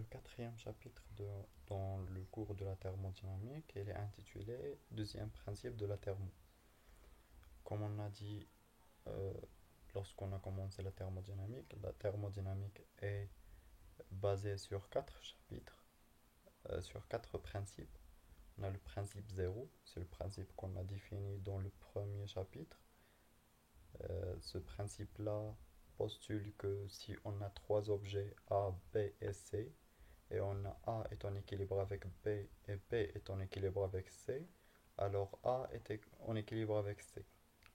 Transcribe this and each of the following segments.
le quatrième chapitre dans le cours de la thermodynamique. Il est intitulé Deuxième principe de la thermo. Comme on a dit euh, lorsqu'on a commencé la thermodynamique est basée sur quatre chapitres, sur quatre principes. On a le principe zéro, c'est le principe qu'on a défini dans le premier chapitre. Ce principe-là postule que si on a trois objets A, B et C, et on a A est en équilibre avec B et B est en équilibre avec C, alors A est en équilibre avec C.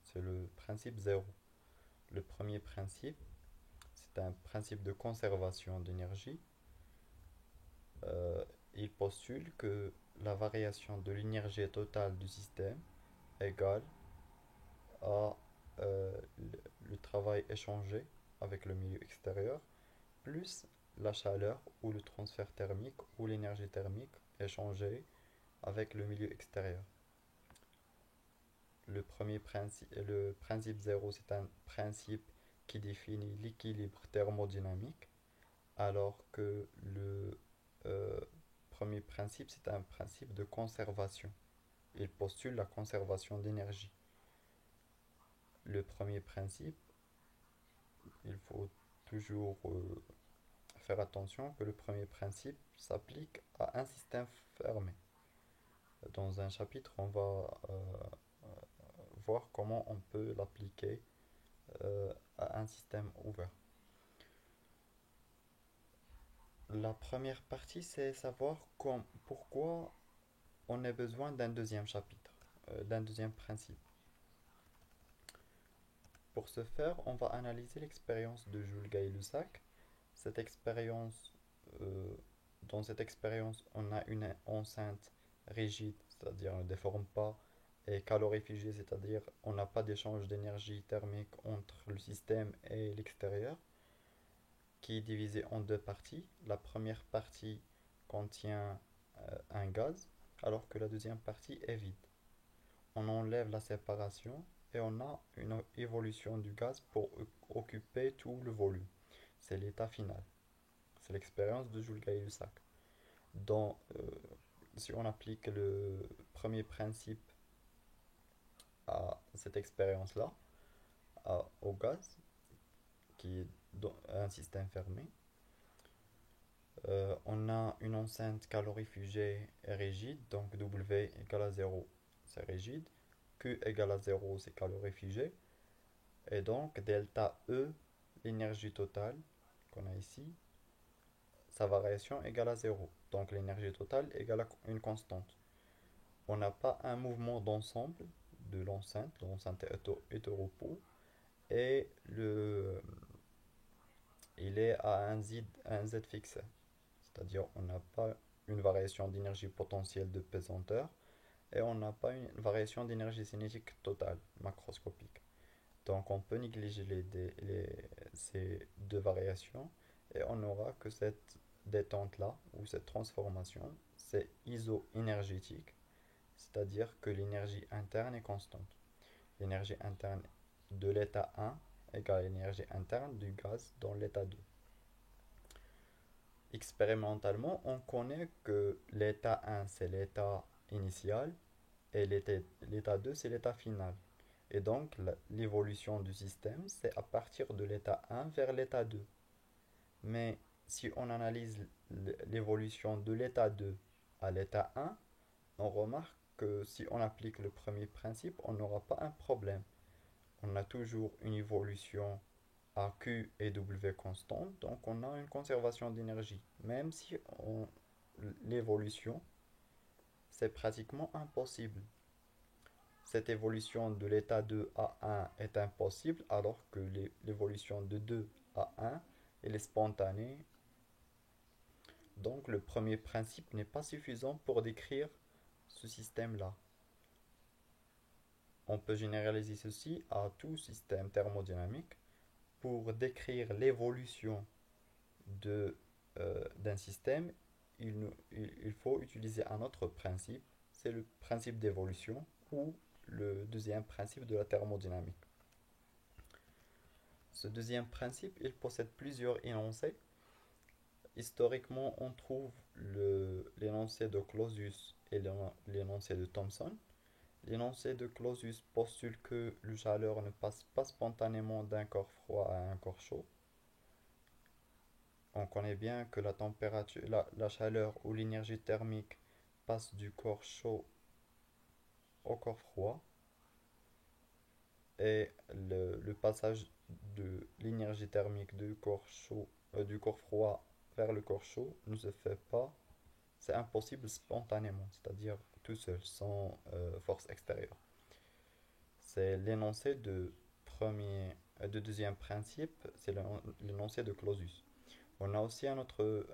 C'est le principe zéro. Le premier principe, c'est un principe de conservation d'énergie. Euh, il postule que la variation de l'énergie totale du système égale à le travail échangé avec le milieu extérieur plus la chaleur ou le transfert thermique ou l'énergie thermique échangée avec le milieu extérieur. Le principe zéro, c'est un principe qui définit l'équilibre thermodynamique, alors que le euh, premier principe, c'est un principe de conservation. Il postule la conservation d'énergie. Le premier principe, il faut toujours faire attention que le premier principe s'applique à un système fermé. Dans un chapitre, on va voir comment on peut l'appliquer à un système ouvert. La première partie, c'est savoir pourquoi on a besoin d'un deuxième chapitre, d'un deuxième principe. Pour ce faire, on va analyser l'expérience de Jules Gay-Lussac. Cette expérience, euh, Dans cette expérience, on a une enceinte rigide, c'est-à-dire on ne déforme pas, et calorifugée, c'est-à-dire on n'a pas d'échange d'énergie thermique entre le système et l'extérieur, qui est divisé en deux parties. La première partie contient un gaz, alors que la deuxième partie est vide. On enlève la séparation et on a une évolution du gaz pour occuper tout le volume. C'est l'état final. C'est l'expérience de Jules Gay-Lussac. Dans, Si on applique le premier principe à cette expérience-là, au gaz, qui est dans un système fermé, on a une enceinte calorifugée et rigide, donc W égale à zéro, c'est rigide. Q égale à zéro, c'est calorifugé. Et donc delta E, l'énergie totale qu'on a ici, sa variation égale à zéro. Donc l'énergie totale égale à une constante. On n'a pas un mouvement d'ensemble de l'enceinte est au repos, et il est à un Z fixé. C'est-à-dire on n'a pas une variation d'énergie potentielle de pesanteur et on n'a pas une variation d'énergie cinétique totale, macroscopique. Donc on peut négliger ces deux variations et on n'aura que cette détente-là ou cette transformation. C'est isoénergétique, c'est-à-dire que l'énergie interne est constante. L'énergie interne de l'état 1 égale l'énergie interne du gaz dans l'état 2. Expérimentalement, on connaît que l'état 1 c'est l'état initial et l'état 2 c'est l'état final. Et donc l'évolution du système c'est à partir de l'état 1 vers l'état 2. Mais si on analyse l'évolution de l'état 2 à l'état 1, on remarque que si on applique le premier principe, on n'aura pas un problème. On a toujours une évolution à Q et W constante, donc on a une conservation d'énergie. Même si l'évolution, c'est pratiquement impossible. Cette évolution de l'état 2 à 1 est impossible, alors que l'évolution de 2 à 1, elle est spontanée. Donc le premier principe n'est pas suffisant pour décrire ce système-là. On peut généraliser ceci à tout système thermodynamique. Pour décrire l'évolution d'un système, il faut utiliser un autre principe, c'est le principe d'évolution ou le deuxième principe de la thermodynamique. Ce deuxième principe, il possède plusieurs énoncés. Historiquement, on trouve l'énoncé de Clausius et l'énoncé de Thomson. L'énoncé de Clausius postule que le chaleur ne passe pas spontanément d'un corps froid à un corps chaud. On connaît bien que la température, la chaleur ou l'énergie thermique passe du corps chaud au corps froid et le passage de l'énergie thermique du corps froid vers le corps chaud ne se fait pas, c'est impossible spontanément, c'est-à-dire tout seul, sans force extérieure. C'est l'énoncé de deuxième principe, c'est l'énoncé de Clausius. On a aussi un autre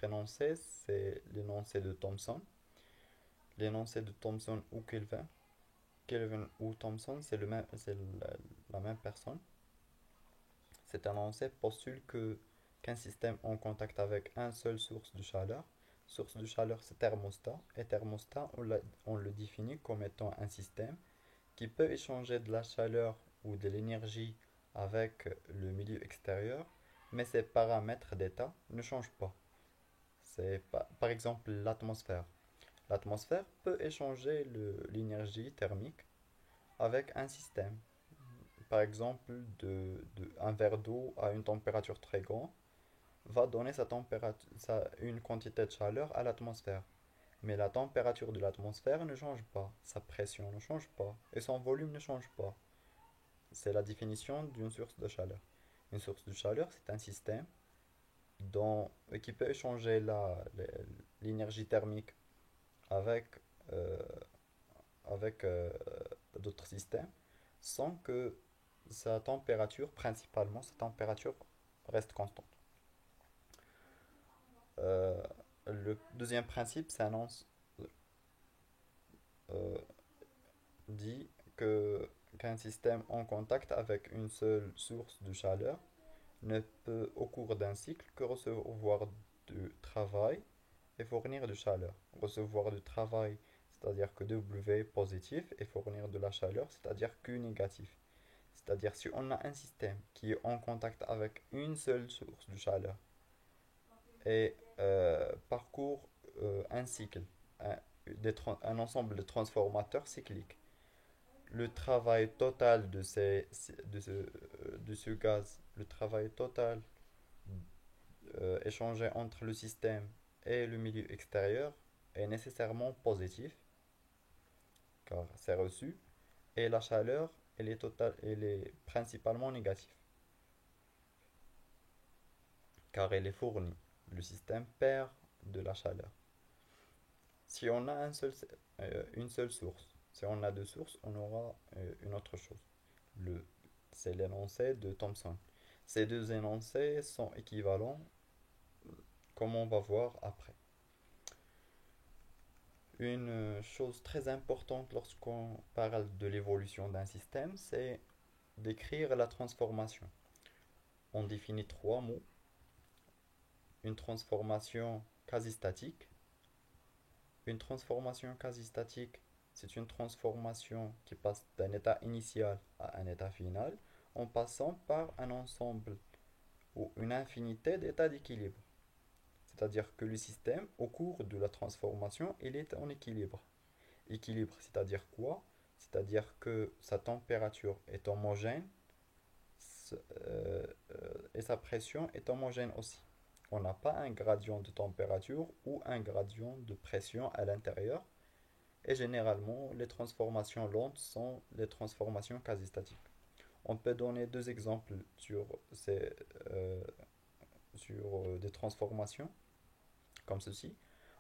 énoncé, c'est l'énoncé de Thomson. L'énoncé de Thomson ou Kelvin. Kelvin ou Thomson, c'est la même personne. Cet énoncé postule qu'un système en contact avec un seul source de chaleur c'est thermostat, et thermostat on le définit comme étant un système qui peut échanger de la chaleur ou de l'énergie avec le milieu extérieur, mais ses paramètres d'état ne changent pas. C'est par exemple l'atmosphère. L'atmosphère peut échanger l'énergie thermique avec un système. Par exemple, un verre d'eau à une température très grande va donner une quantité de chaleur à l'atmosphère. Mais la température de l'atmosphère ne change pas, sa pression ne change pas et son volume ne change pas. C'est la définition d'une source de chaleur. Une source de chaleur, c'est un système qui peut échanger l'énergie thermique avec, euh, avec d'autres systèmes sans que principalement sa température, reste constante. Euh, le deuxième principe euh, dit qu'un système en contact avec une seule source de chaleur ne peut au cours d'un cycle que recevoir du travail et fournir de chaleur. Recevoir du travail, c'est-à-dire que W positif, et fournir de la chaleur, c'est-à-dire Q négatif. C'est-à-dire si on a un système qui est en contact avec une seule source de chaleur et parcourt un cycle, un, un ensemble de transformateurs cycliques, le travail total de ce gaz, le travail total échangé entre le système et le milieu extérieur est nécessairement positif, car c'est reçu, et la chaleur, elle est principalement négative, car elle est fournie. Le système perd de la chaleur. Si on a une seule source, si on a deux sources, on aura une autre chose. Le, c'est l'énoncé de Thomson. Ces deux énoncés sont équivalents, comme on va voir après. Une chose très importante lorsqu'on parle de l'évolution d'un système, c'est d'écrire la transformation. On définit trois mots. Une transformation quasi-statique. Une transformation quasi-statique, c'est une transformation qui passe d'un état initial à un état final en passant par un ensemble ou une infinité d'états d'équilibre. C'est-à-dire que le système, au cours de la transformation, il est en équilibre. Équilibre, c'est-à-dire quoi? C'est-à-dire que sa température est homogène et sa pression est homogène aussi. On n'a pas un gradient de température ou un gradient de pression à l'intérieur. Et généralement, les transformations lentes sont les transformations quasi-statiques. On peut donner deux exemples euh, sur des transformations comme ceci.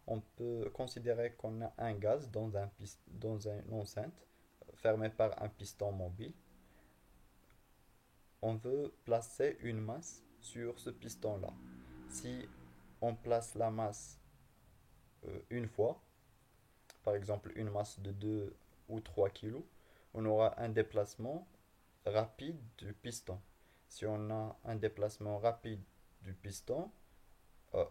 On peut considérer qu'on a un gaz dans une enceinte fermée par un piston mobile. On veut placer une masse sur ce piston-là. Si on place la masse une fois, par exemple une masse de 2 ou 3 kg, on aura un déplacement rapide du piston. Si on a un déplacement rapide du piston,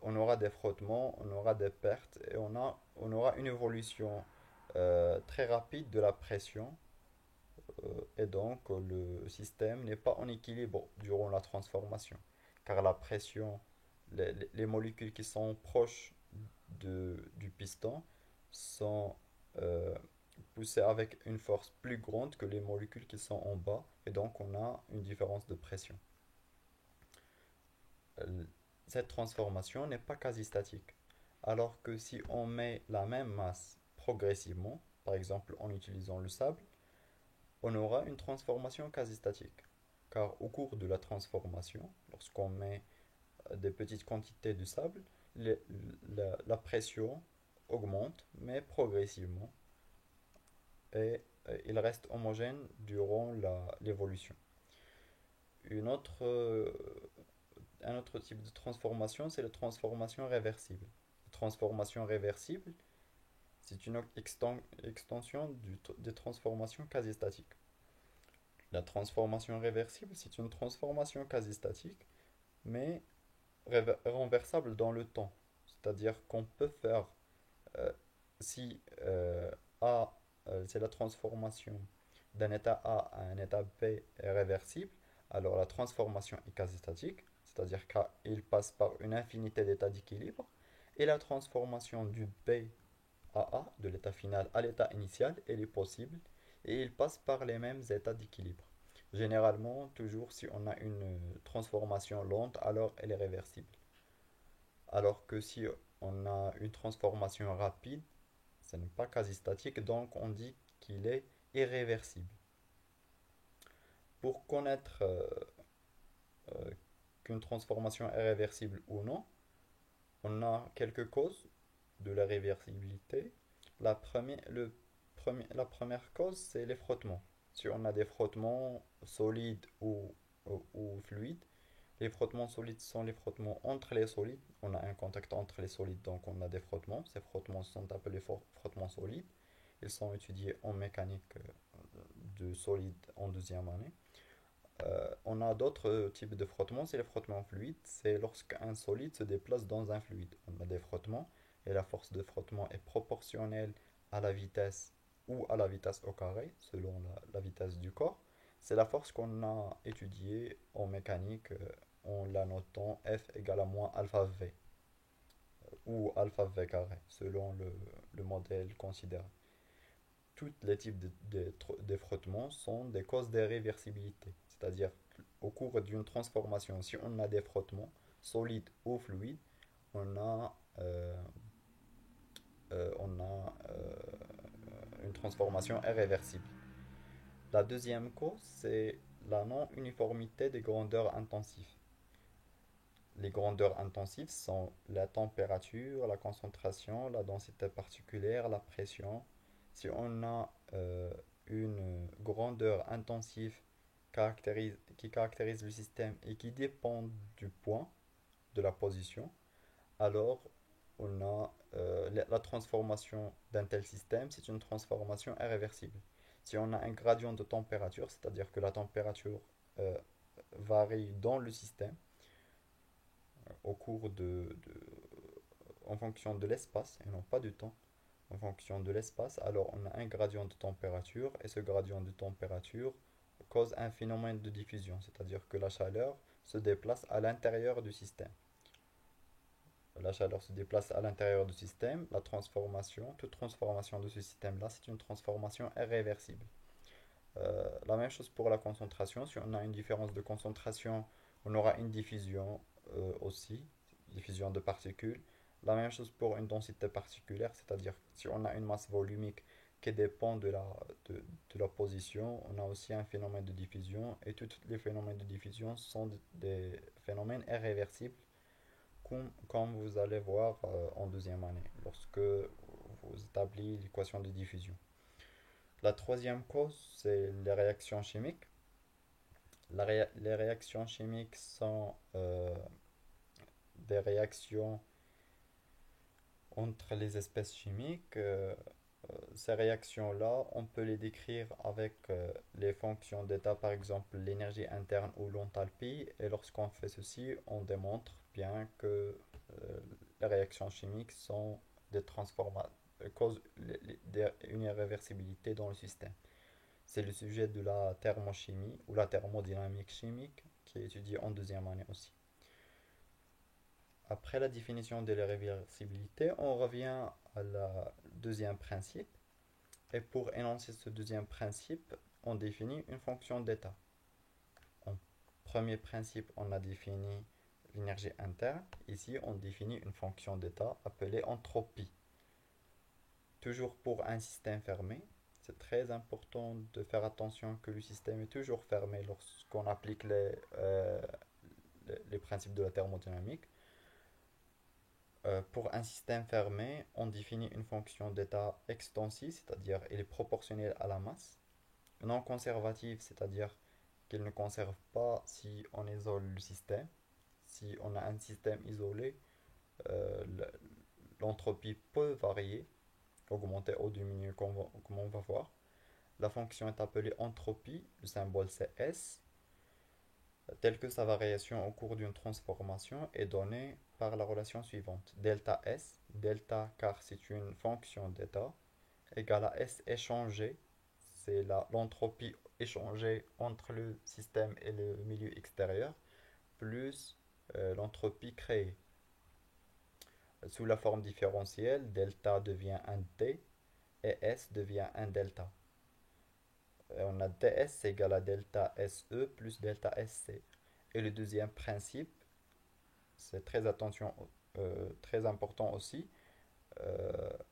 on aura des frottements, on aura des pertes et on aura une évolution très rapide de la pression et donc le système n'est pas en équilibre durant la transformation car la pression les molécules qui sont proches du piston sont euh, poussées avec une force plus grande que les molécules qui sont en bas, et donc on a une différence de pression. Euh, Cette transformation n'est pas quasi statique, alors que si on met la même masse progressivement, par exemple en utilisant le sable, on aura une transformation quasi statique. Car au cours de la transformation, lorsqu'on met des petites quantités de sable, les- la pression augmente, mais progressivement, et il reste homogène durant l'évolution. Une autre, euh, un autre type de transformation, c'est la transformation réversible. La transformation réversible, c'est une extension des transformations quasi-statiques. La transformation réversible, c'est une transformation quasi-statique, mais renversable dans le temps. C'est-à-dire qu'on peut faire, euh, si A, c'est la transformation d'un état A à un état B est réversible, alors la transformation est quasi statique, c'est-à-dire qu'il passe par une infinité d'états d'équilibre, et la transformation du B à A, de l'état final à l'état initial, elle est possible, et il passe par les mêmes états d'équilibre. Généralement, toujours si on a une transformation lente, alors elle est réversible. Alors que si on a une transformation rapide, ce n'est pas quasi statique, donc on dit qu'il est irréversible. Pour connaître euh, qu'une transformation est réversible ou non, on a quelques causes de la réversibilité. La première cause, c'est les frottements. Si on a des frottements solides ou fluides, les frottements solides sont les frottements entre les solides. On a un contact entre les solides, donc on a des frottements. Ces frottements sont appelés frottements solides. Ils sont étudiés en mécanique de solides en deuxième année. On a d'autres types de frottements, c'est les frottements fluides. C'est lorsqu'un solide se déplace dans un fluide. On a des frottements et la force de frottement est proportionnelle à la vitesse ou à la vitesse au carré, selon la vitesse du corps. C'est la force qu'on a étudiée en mécanique en la notant F égale à moins alpha V ou alpha V carré, selon le modèle considéré. Tous les types de frottements sont des causes de réversibilité. C'est-à-dire au cours d'une transformation, si on a des frottements solides ou fluides, on a, une transformation irréversible. La deuxième cause, c'est la non-uniformité des grandeurs intensives. Les grandeurs intensives sont la température, la concentration, la densité particulière, la pression. Si on a une grandeur intensive qui caractérise le système et qui dépend du point, de la position, alors on a la transformation d'un tel système, c'est une transformation irréversible. Si on a un gradient de température, c'est-à-dire que la température euh, varie dans le système, au cours en fonction de l'espace et non pas du temps, en fonction de l'espace, alors on a un gradient de température et ce gradient de température cause un phénomène de diffusion, c'est-à-dire que la chaleur se déplace à l'intérieur du système. La chaleur se déplace à l'intérieur du système, toute transformation de ce système-là, c'est une transformation irréversible. La même chose pour la concentration, si on a une différence de concentration, on aura une diffusion aussi, diffusion de particules. La même chose pour une densité particulière, c'est-à-dire si on a une masse volumique qui dépend de la position, on a aussi un phénomène de diffusion et tous les phénomènes de diffusion sont des phénomènes irréversibles comme vous allez voir en deuxième année lorsque vous établissez l'équation de diffusion. La troisième cause, c'est les réactions chimiques. Les réactions chimiques sont des réactions entre les espèces chimiques. Ces réactions-là, on peut les décrire avec les fonctions d'état, par exemple l'énergie interne ou l'enthalpie. Et lorsqu'on fait ceci, on démontre bien que les réactions chimiques sont des transformations, causent une irréversibilité dans le système. C'est le sujet de la thermochimie ou la thermodynamique chimique qui est étudiée en deuxième année aussi. Après la définition de l'irréversibilité, on revient à la deuxième principe. Et pour énoncer ce deuxième principe, on définit une fonction d'état. En premier principe, on a défini l'énergie interne. Ici, on définit une fonction d'état appelée entropie. Toujours pour un système fermé, c'est très important de faire attention que le système est toujours fermé lorsqu'on applique les principes de la thermodynamique. Pour un système fermé, on définit une fonction d'état extensive, c'est-à-dire elle est proportionnelle à la masse. Non conservative, c'est-à-dire qu'elle ne conserve pas si on isole le système. Si on a un système isolé, euh, l'entropie peut varier, augmenter ou diminuer comme on va voir. La fonction est appelée entropie, le symbole c'est S, telle que sa variation au cours d'une transformation est donnée par la relation suivante. Delta S, delta car c'est une fonction d'état, égale à S échangé, c'est l'entropie échangée entre le système et le milieu extérieur, plus l'entropie créée. Sous la forme différentielle, delta devient un T et S devient un delta. Et on a ds égale à delta SE plus delta SC. Et le deuxième principe, c'est très important aussi.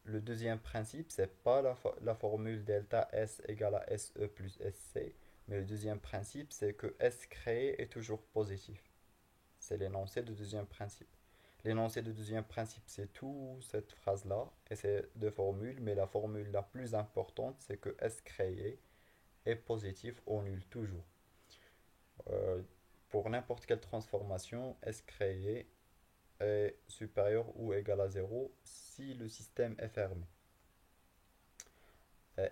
Le deuxième principe, c'est pas la formule delta S égale à SE plus SC, mais le deuxième principe, c'est que S créé est toujours positif. C'est l'énoncé du deuxième principe. L'énoncé du deuxième principe, c'est tout cette phrase-là, et c'est deux formules, mais la formule la plus importante, c'est que S créé est positif ou nul toujours. Euh, pour n'importe quelle transformation, S créé est supérieur ou égal à zéro si le système est fermé.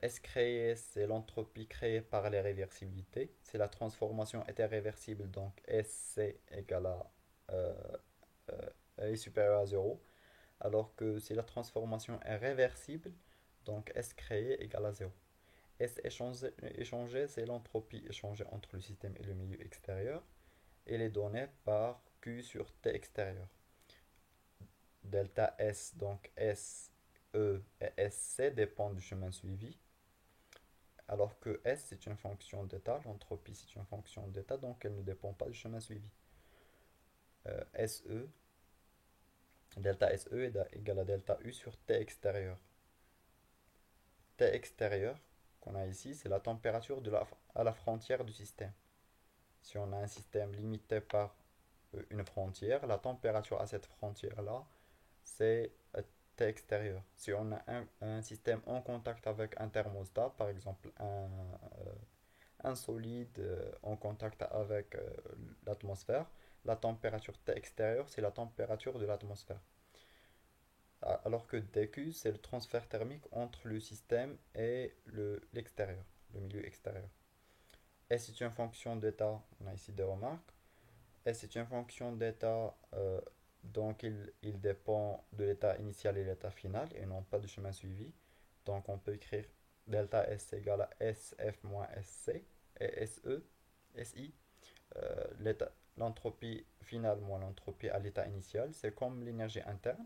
S créé, c'est l'entropie créée par l'irréversibilité. Si la transformation était réversible, donc SC égale à euh, est supérieur à zéro. Alors que si la transformation est réversible, donc S créé égale à zéro. S échangé, c'est l'entropie échangée entre le système et le milieu extérieur. Elle est donnée par Q sur T extérieur. Delta S, donc S, E et SC dépendent du chemin suivi. Alors que S, c'est une fonction d'état, l'entropie, c'est une fonction d'état, donc elle ne dépend pas du chemin suivi. SE, delta SE est égal à delta U sur T extérieur. T extérieur, qu'on a ici, c'est la température à la frontière du système. Si on a un système limité par une frontière, la température à cette frontière-là, c'est T extérieur. Si on a un système en contact avec un thermostat, par exemple un solide en contact avec l'atmosphère, la température T extérieure, c'est la température de l'atmosphère. Alors que dQ, c'est le transfert thermique entre le système et l'extérieur, le milieu extérieur. S est une fonction d'état, on a ici des remarques. S est une fonction d'état, donc il dépend de l'état initial et l'état final, et non pas du chemin suivi. Donc on peut écrire delta S égale à SF moins SC, et SE, SI. L'entropie finale moins l'entropie à l'état initial, c'est comme l'énergie interne.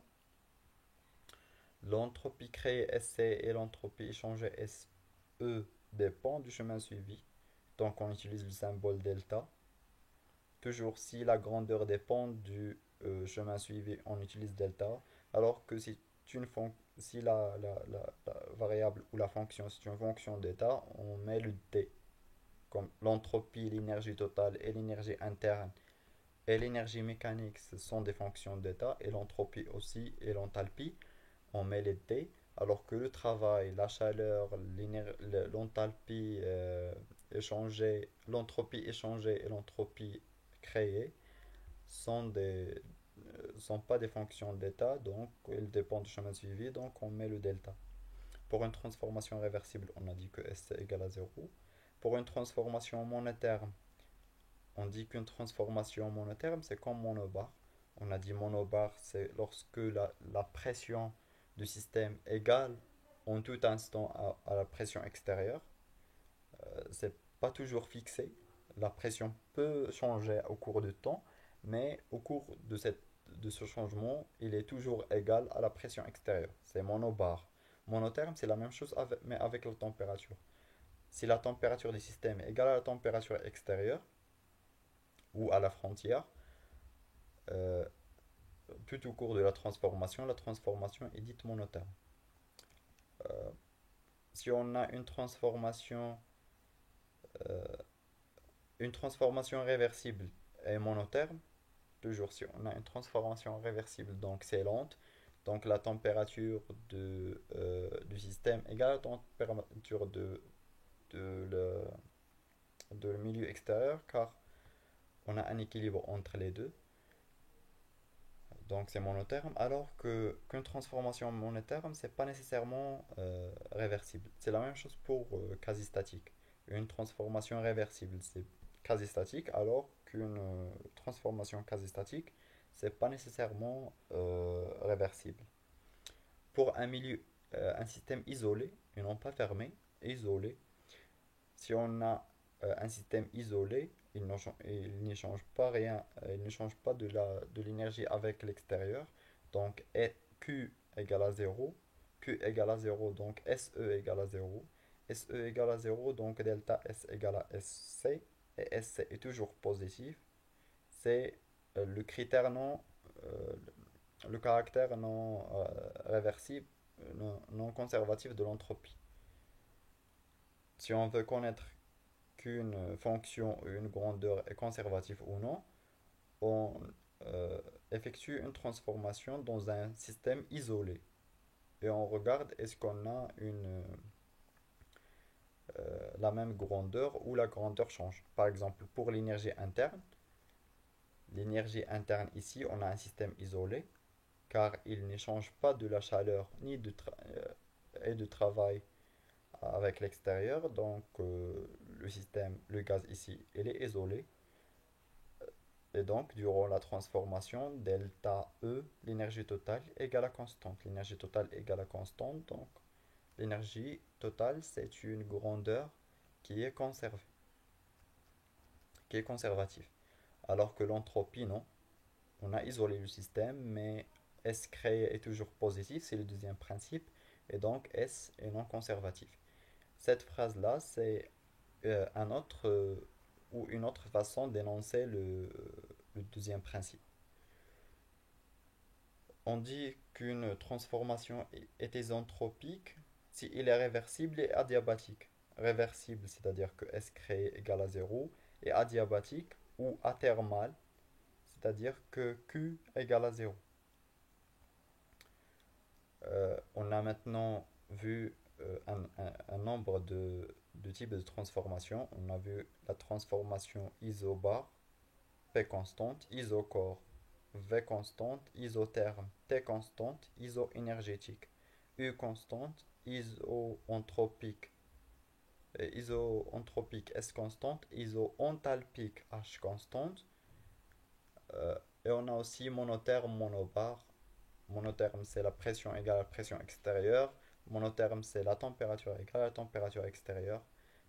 L'entropie créée SC et l'entropie échangée SE dépendent du chemin suivi. Donc on utilise le symbole delta. Toujours si la grandeur dépend du chemin suivi, on utilise delta. Alors que si la variable ou la fonction c'est une fonction d'état, on met le D. Comme l'entropie, l'énergie totale et l'énergie interne et l'énergie mécanique, ce sont des fonctions d'état. Et l'entropie aussi et l'enthalpie, on met les D, alors que le travail, la chaleur, l'enthalpie échangée, l'entropie échangée et l'entropie créée sont pas des fonctions d'état, donc elles dépendent du chemin suivi, donc on met le delta. Pour une transformation réversible, on a dit que S est égal à zéro. Pour une transformation monotherme, on dit qu'une transformation monotherme, c'est comme monobar. On a dit monobar, c'est lorsque la pression du système égale en tout instant à la pression extérieure. C'est pas toujours fixé. La pression peut changer au cours du temps, mais au cours de cette de ce changement, il est toujours égal à la pression extérieure. C'est monobar. Monotherme, c'est la même chose mais avec la température. Si la température du système est égale à la température extérieure ou à la frontière, euh, tout au cours de la transformation est dite monotherme. Euh, Si on a euh, une transformation réversible et monotherme, toujours si on a une transformation réversible, donc c'est lente, donc la température du système égale à la température de le, de le milieu extérieur, car on a un équilibre entre les deux, donc c'est monotherme, alors qu'une transformation monotherme, c'est pas nécessairement réversible. C'est la même chose pour quasi-statique. Une transformation réversible, c'est quasi-statique, alors qu'une transformation quasi-statique, c'est pas nécessairement réversible. Pour un système isolé, et non pas fermé, isolé, si on a un système isolé, il ne change pas rien, il ne change pas de l'énergie avec l'extérieur. Donc Q égale à zéro, Q égale à zéro, donc SE égale à zéro, SE égale à zéro, donc delta S égale à SC, et SC est toujours positif. C'est le critère non, euh, le caractère non réversible, non conservatif de l'entropie. Si on veut connaître qu'une fonction ou une grandeur est conservative ou non, on euh, effectue une transformation dans un système isolé. Et on regarde est-ce qu'on a la même grandeur ou la grandeur change. Par exemple, pour l'énergie interne ici, on a un système isolé car il ne change pas de la chaleur ni et de travail avec l'extérieur. Donc le gaz ici, il est isolé. Et donc, durant la transformation, delta E, l'énergie totale égale à constante. L'énergie totale égale à constante, donc l'énergie totale, c'est une grandeur qui est conservée, qui est conservative. Alors que l'entropie, non. On a isolé le système, mais S créé est toujours positif, c'est le deuxième principe, et donc S est non conservatif. Cette phrase-là, c'est un autre ou une autre façon d'énoncer le deuxième principe. On dit qu'une transformation est isentropique si il est réversible et adiabatique. Réversible, c'est-à-dire que S créé égale à zéro, et adiabatique ou athermal, c'est-à-dire que Q égale à zéro. On a maintenant vu un nombre de types de transformations. On a vu la transformation isobar, P constante, isocore, V constante, isotherme, T constante, isoénergétique, U constante, isoentropique S constante, isoenthalpique H constante. Euh, et on a aussi monotherme, monobar. Monotherme, c'est la pression égale à la pression extérieure. Monotherme, c'est la température égale à la température extérieure.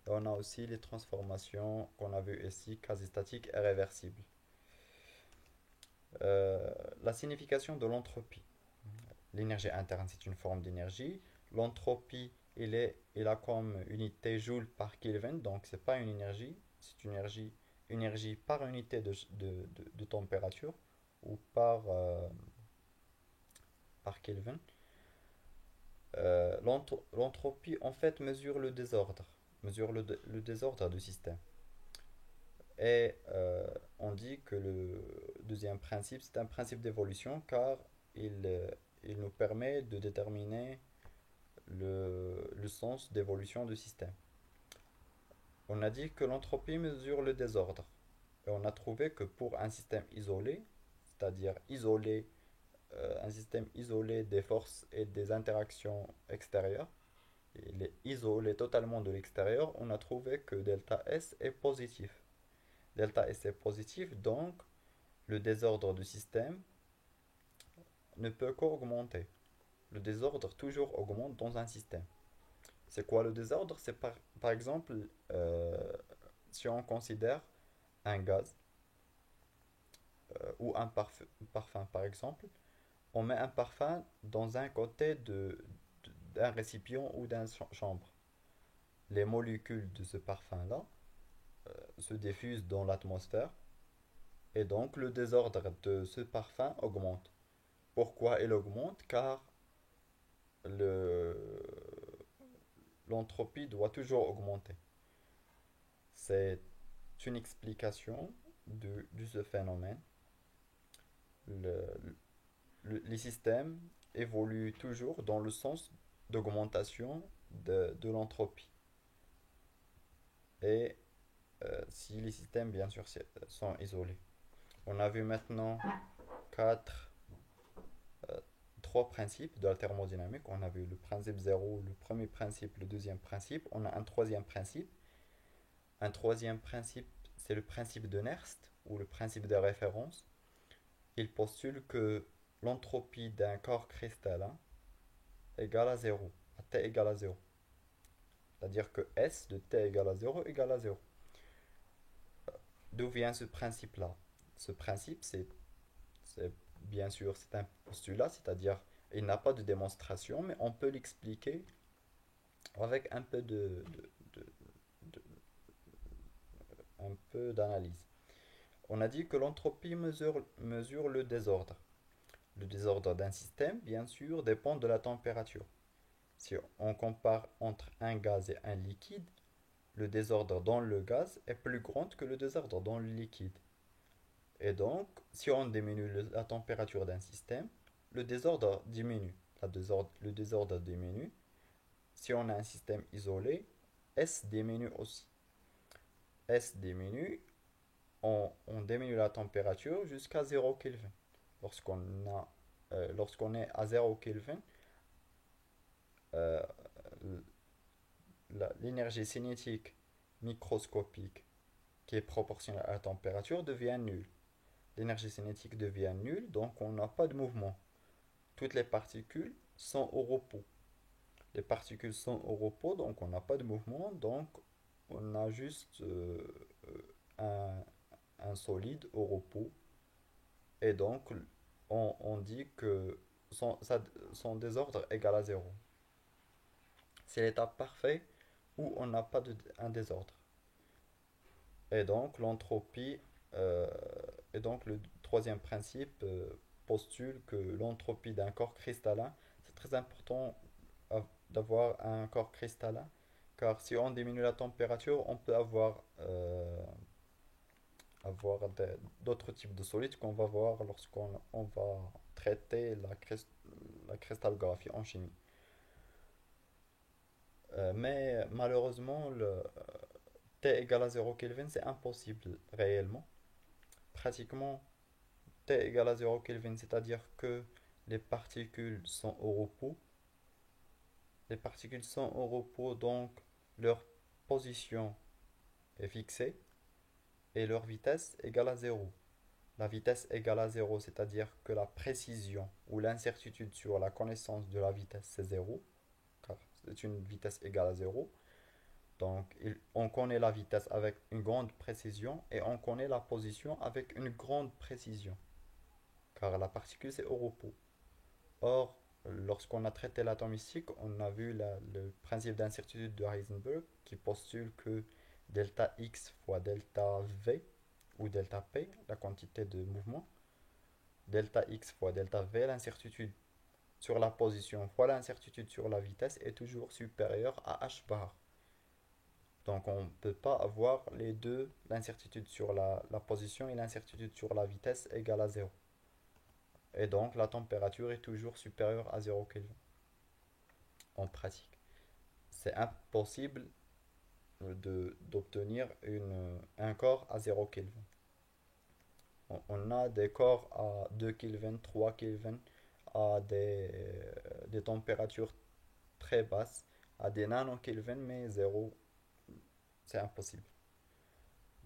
Et on a aussi les transformations qu'on a vues ici, quasi-statiques et réversibles. La signification de l'entropie. L'énergie interne, c'est une forme d'énergie. L'entropie, il a comme unité joule par Kelvin, donc c'est pas une énergie, c'est énergie par unité de température ou par Kelvin. L'entropie, en fait, mesure le désordre du système. Et on dit que le deuxième principe, c'est un principe d'évolution car il nous permet de déterminer le sens d'évolution du système. On a dit que l'entropie mesure le désordre. Et on a trouvé que pour un système isolé, c'est-à-dire un système isolé des forces et des interactions extérieures, il est isolé totalement de l'extérieur, on a trouvé que delta S est positif. Delta S est positif, donc le désordre du système ne peut qu'augmenter. Le désordre toujours augmente dans un système. C'est quoi le désordre? C'est par exemple, si on considère un gaz ou un parfum par exemple, on met un parfum dans un côté d'un récipient ou d'une chambre. Les molécules de ce parfum-là se diffusent dans l'atmosphère et donc le désordre de ce parfum augmente. Pourquoi il augmente? Car le, l'entropie doit toujours augmenter. C'est une explication de ce phénomène. Le- les systèmes évoluent toujours dans le sens d'augmentation de l'entropie. Et si les systèmes, bien sûr, sont isolés. On a vu maintenant quatre, euh, trois principes de la thermodynamique. On a vu le principe zéro, le premier principe, le deuxième principe. On a un troisième principe. Un troisième principe, c'est le principe de Nernst ou le principe de référence. Il postule que l'entropie d'un corps cristallin égale à zéro, à T égale à zéro. C'est-à-dire que S de T égale à zéro égale à zéro. D'où vient ce principe-là? Ce principe, bien sûr, c'est un postulat, c'est-à-dire il n'a pas de démonstration, mais on peut l'expliquer avec de- un peu d'analyse. On a dit que l'entropie mesure le désordre. Le désordre d'un système, bien sûr, dépend de la température. Si on compare entre un gaz et un liquide, le désordre dans le gaz est plus grand que le désordre dans le liquide. Et donc, si on diminue la température d'un système, le désordre diminue. Le désordre diminue. Si on a un système isolé, S diminue aussi. S diminue, on diminue la température jusqu'à 0 Kelvin. Lorsqu'on lorsqu'on est à 0 Kelvin, euh, l'énergie cinétique microscopique qui est proportionnelle à la température devient nulle. L'énergie cinétique devient nulle, donc on n'a pas de mouvement. Toutes les particules sont au repos. Les particules sont au repos, donc on n'a pas de mouvement, donc on a juste un solide au repos. Et donc on dit que son désordre égale à zéro. C'est l'état parfait où on n'a pas un désordre. Et donc l'entropie, euh, et donc le troisième principe postule que l'entropie d'un corps cristallin, c'est très important d'avoir un corps cristallin, car si on diminue la température, on peut avoir d'autres types de solides qu'on va voir lorsqu'on va traiter la cristallographie en chimie. Mais malheureusement, le T égale à 0 Kelvin, c'est impossible réellement. Pratiquement, T égale à 0 Kelvin, c'est-à-dire que les particules sont au repos. Les particules sont au repos, donc leur position est fixée et leur vitesse égale à zéro. La vitesse égale à zéro, c'est-à-dire que la précision ou l'incertitude sur la connaissance de la vitesse, c'est zéro, car c'est une vitesse égale à zéro. Donc, on connaît la vitesse avec une grande précision et on connaît la position avec une grande précision, car la particule, c'est au repos. Or, lorsqu'on a traité l'atomistique, on a vu le principe d'incertitude de Heisenberg qui postule que delta x fois delta v ou delta p, la quantité de mouvement, delta x fois delta v, l'incertitude sur la position fois l'incertitude sur la vitesse est toujours supérieure à h bar. Donc on ne peut pas avoir les deux, l'incertitude sur la position et l'incertitude sur la vitesse égale à zéro. Et donc la température est toujours supérieure à 0 Kelvin en pratique. C'est impossible d'obtenir un corps à 0 Kelvin. On a des corps à 2 Kelvin, 3 Kelvin, à des températures très basses, à des nano-Kelvin, mais 0, c'est impossible.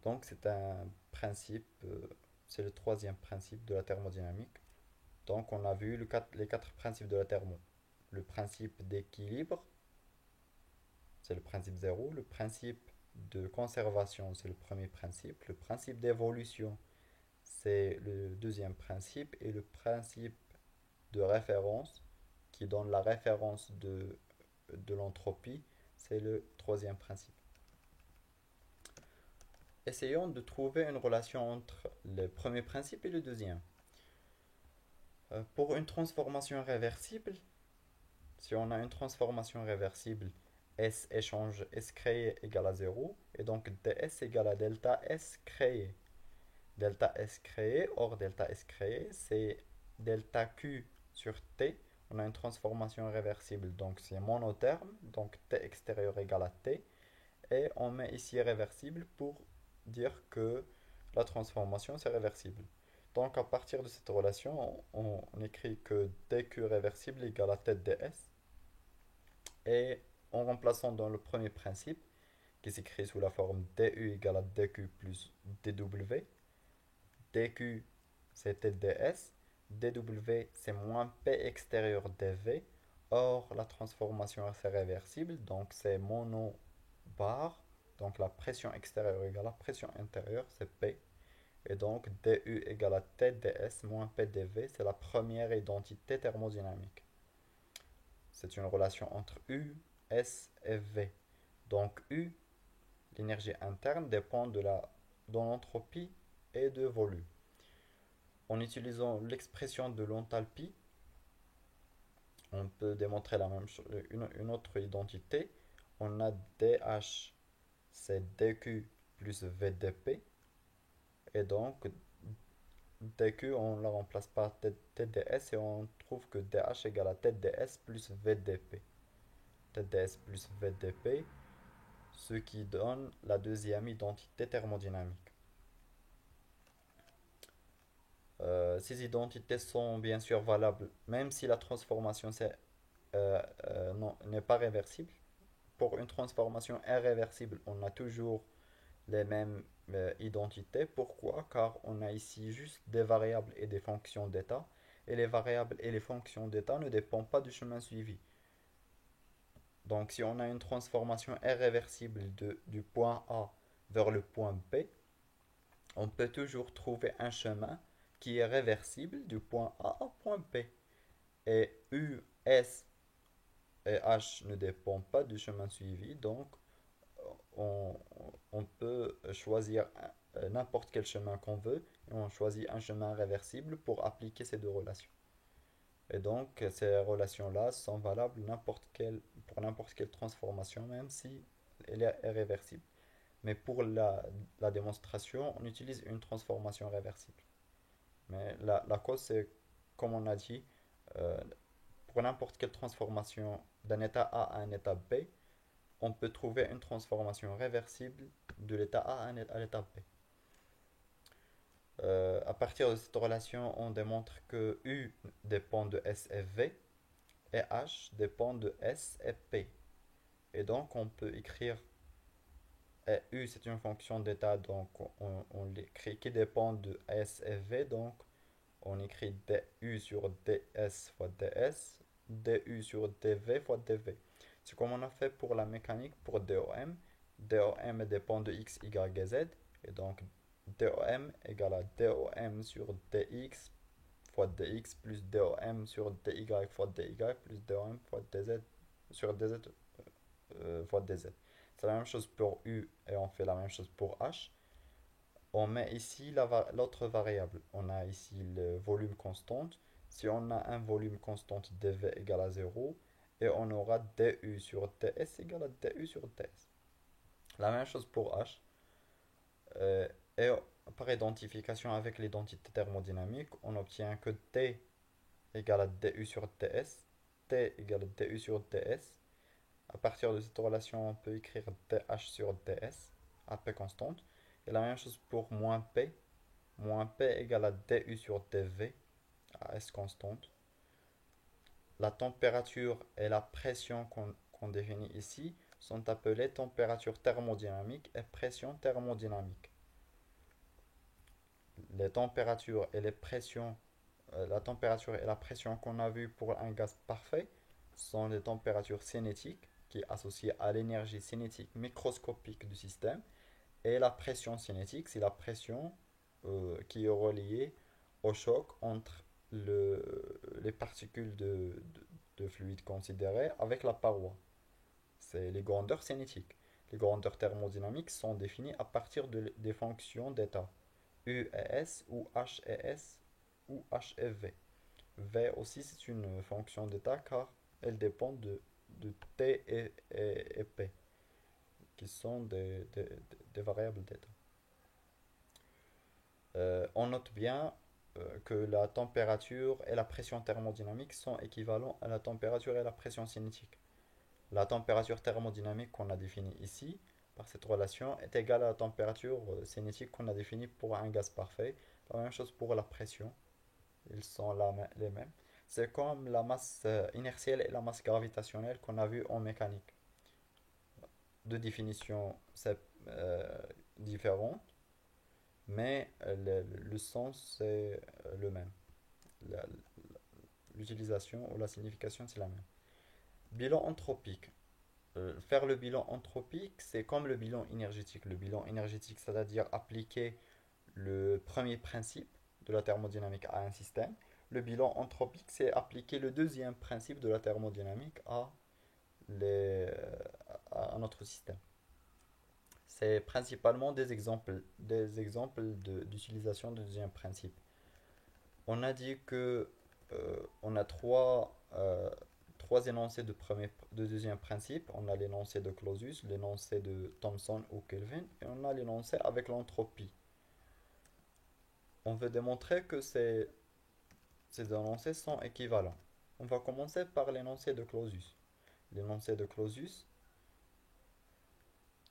Donc c'est un principe, c'est le troisième principe de la thermodynamique. Donc on a vu les quatre principes de la thermo. Le principe d'équilibre, c'est le principe zéro. Le principe de conservation, c'est le premier principe. Le principe d'évolution, c'est le deuxième principe, et le principe de référence qui donne la référence de l'entropie, c'est le troisième principe. Essayons de trouver une relation entre le premier principe et le deuxième. Pour une transformation réversible, si on a une transformation réversible, S échange S créé égale à 0, et donc ds égale à delta S créé. Delta S créé, or delta S créé, c'est delta Q sur T. On a une transformation réversible, donc c'est monotherme, donc T extérieur égale à T. Et on met ici réversible pour dire que la transformation c'est réversible. Donc à partir de cette relation, on écrit que dq réversible égale à tête ds. Et en remplaçant dans le premier principe, qui s'écrit sous la forme du égale à dq plus dw, dq c'est tête ds, dw c'est moins p extérieur dv. Or la transformation c'est réversible, donc c'est mono bar. Donc la pression extérieure égale à la pression intérieure, c'est P. Et donc du égale à T ds moins P dv, c'est la première identité thermodynamique. C'est une relation entre U, S et V. Donc U, l'énergie interne, dépend de l'entropie et de volume. En utilisant l'expression de l'enthalpie, on peut démontrer la même chose, une autre identité. On a dH, c'est dQ plus VdP. Et donc, dQ, on la remplace par TdS et on trouve que dH égale à TdS plus VdP. TdS plus VdP, ce qui donne la deuxième identité thermodynamique. Ces identités sont bien sûr valables, même si la transformation n'est pas réversible. Pour une transformation irréversible, on a toujours les mêmes identités. Pourquoi? Car on a ici juste des variables et des fonctions d'état. Et les variables et les fonctions d'état ne dépendent pas du chemin suivi. Donc si on a une transformation irréversible du point A vers le point B, on peut toujours trouver un chemin qui est réversible du point A au point B. Et U, S et H ne dépendent pas du chemin suivi, donc on, on peut choisir n'importe quel chemin qu'on veut et on choisit un chemin réversible pour appliquer ces deux relations. Et donc ces relations-là sont valables pour n'importe quelle transformation, même si elle est réversible. Mais pour la démonstration, on utilise une transformation réversible. Mais la cause, c'est, comme on a dit, euh, pour n'importe quelle transformation d'un état A à un état B, on peut trouver une transformation réversible de l'état A à l'état B. À partir de cette relation, on démontre que U dépend de S et V et H dépend de S et P. Et donc, on peut écrire U, c'est une fonction d'état, donc on l'écrit qui dépend de S et V. Donc, on écrit du sur ds fois ds, du sur dv fois dv. C'est comme on a fait pour la mécanique pour DOM. DOM dépend de x, y et z. Et donc DOM égale à DOM sur dx fois dx plus DOM sur dy fois dy plus DOM fois dz sur dz fois dz. C'est la même chose pour u et on fait la même chose pour h. On met ici l'autre variable. On a ici le volume constant. Si on a un volume constant, dv égale à 0. Et on aura du sur ds égale à du sur ds. La même chose pour h. Et par identification avec l'identité thermodynamique, on obtient que t égale à du sur ds. T égale à du sur ds. À partir de cette relation, on peut écrire dh sur ds, à p constante. Et la même chose pour moins p. Moins p égale à du sur dv, à s constante. La température et la pression qu'on définit ici sont appelées température thermodynamique et pression thermodynamique. Les températures et les pressions, la température et la pression qu'on a vues pour un gaz parfait sont des températures cinétiques qui sont associées à l'énergie cinétique microscopique du système. Et la pression cinétique, c'est la pression qui est relié au choc entre les particules de fluide considéré avec la paroi. C'est les grandeurs cinétiques. Les grandeurs thermodynamiques sont définies à partir des fonctions d'état U et S ou H et S ou H et V. V aussi c'est une fonction d'état car elle dépend de T et P qui sont des variables d'état. On note bien que la température et la pression thermodynamique sont équivalents à la température et la pression cinétique. La température thermodynamique qu'on a définie ici, par cette relation, est égale à la température cinétique qu'on a définie pour un gaz parfait. La même chose pour la pression, ils sont les mêmes. C'est comme la masse inertielle et la masse gravitationnelle qu'on a vu en mécanique. Deux définitions différentes, mais le sens c'est le même. La- L'utilisation ou la signification c'est la même. Bilan anthropique. Faire le bilan anthropique, c'est comme le bilan énergétique. Le bilan énergétique, c'est-à-dire appliquer le premier principe de la thermodynamique à un système. Le bilan anthropique, c'est appliquer le deuxième principe de la thermodynamique les, à notre système. C'est principalement des exemples d'utilisation du deuxième principe. On a dit que on a trois énoncés de deuxième principe. On a l'énoncé de Clausius, l'énoncé de Thomson ou Kelvin, et on a l'énoncé avec l'entropie. On veut démontrer que ces énoncés sont équivalents. On va commencer par l'énoncé de Clausius. L'énoncé de Clausius,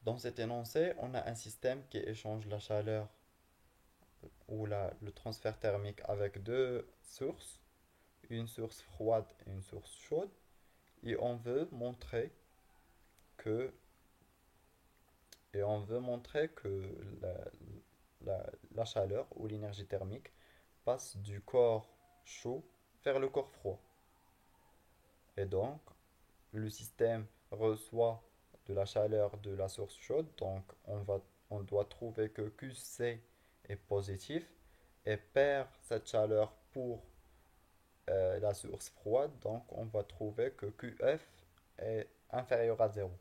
dans cet énoncé, on a un système qui échange la chaleur ou le transfert thermique avec deux sources, une source froide et une source chaude, et que, on veut montrer que la chaleur ou l'énergie thermique passe du corps chaud vers le corps froid. Et donc, le système reçoit de la chaleur de la source chaude, donc on doit trouver que QC est positif et perd cette chaleur pour la source froide, donc on va trouver que QF est inférieur à zéro.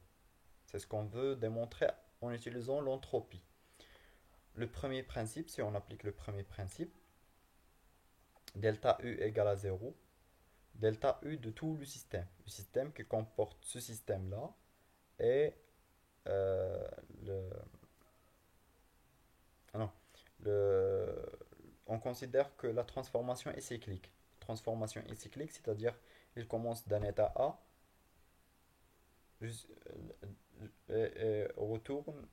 C'est ce qu'on veut démontrer en utilisant l'entropie. Le premier principe, si on applique le premier principe, delta U égale à zéro, delta U de tout le système qui comporte ce système-là, et euh, le, ah non, le, on considère que la transformation est cyclique. Transformation est cyclique, c'est-à-dire il commence d'un état A et retourne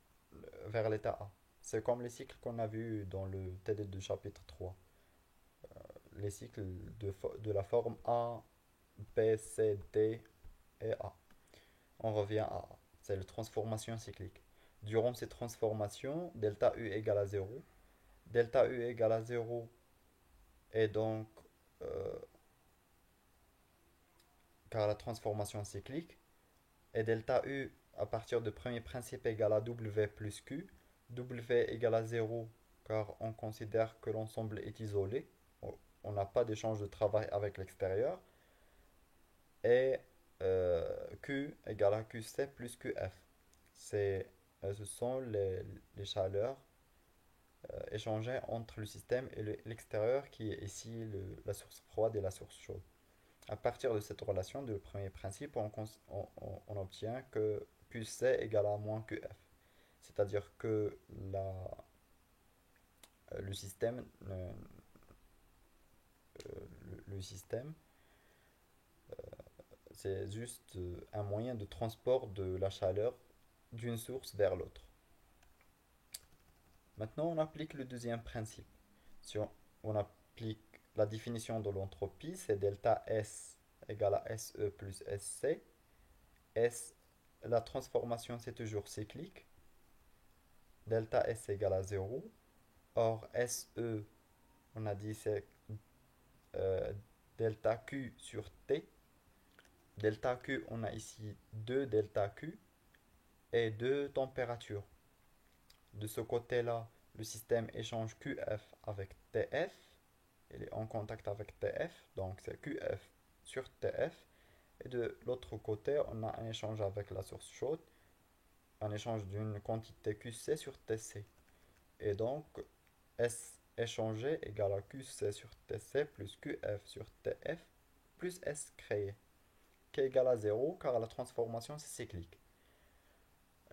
vers l'état A. C'est comme les cycles qu'on a vus dans le TD2 chapitre 3. Les cycles de la forme A, B, C, D et A. On revient à A. C'est la transformation cyclique. Durant ces transformations, delta U égale à zéro. Delta U égale à zéro est donc, euh, car la transformation cyclique, et delta U à partir du premier principe égale à W plus Q. W égale à zéro car on considère que l'ensemble est isolé. On n'a pas d'échange de travail avec l'extérieur. Et Q égale à QC plus QF. Ce sont les chaleurs échangées entre le système et l'extérieur qui est ici la source froide et la source chaude. À partir de cette relation du premier principe, on obtient que QC égale à moins QF. C'est-à-dire que le système, le système c'est juste un moyen de transport de la chaleur d'une source vers l'autre. Maintenant, on applique le deuxième principe. Si on applique la définition de l'entropie, c'est delta S égale à SE plus SC. S, la transformation, c'est toujours cyclique. Delta S égale à zéro. Or, SE, on a dit c'est euh, delta Q sur T. Delta Q, on a ici deux delta Q et deux températures. De ce côté-là, le système échange QF avec TF, il est en contact avec TF, donc c'est QF sur TF. Et de l'autre côté, on a un échange avec la source chaude, un échange d'une quantité QC sur TC. Et donc, S échangé égale à QC sur TC plus QF sur TF plus S créé, qui est égal à 0 car la transformation c'est cyclique.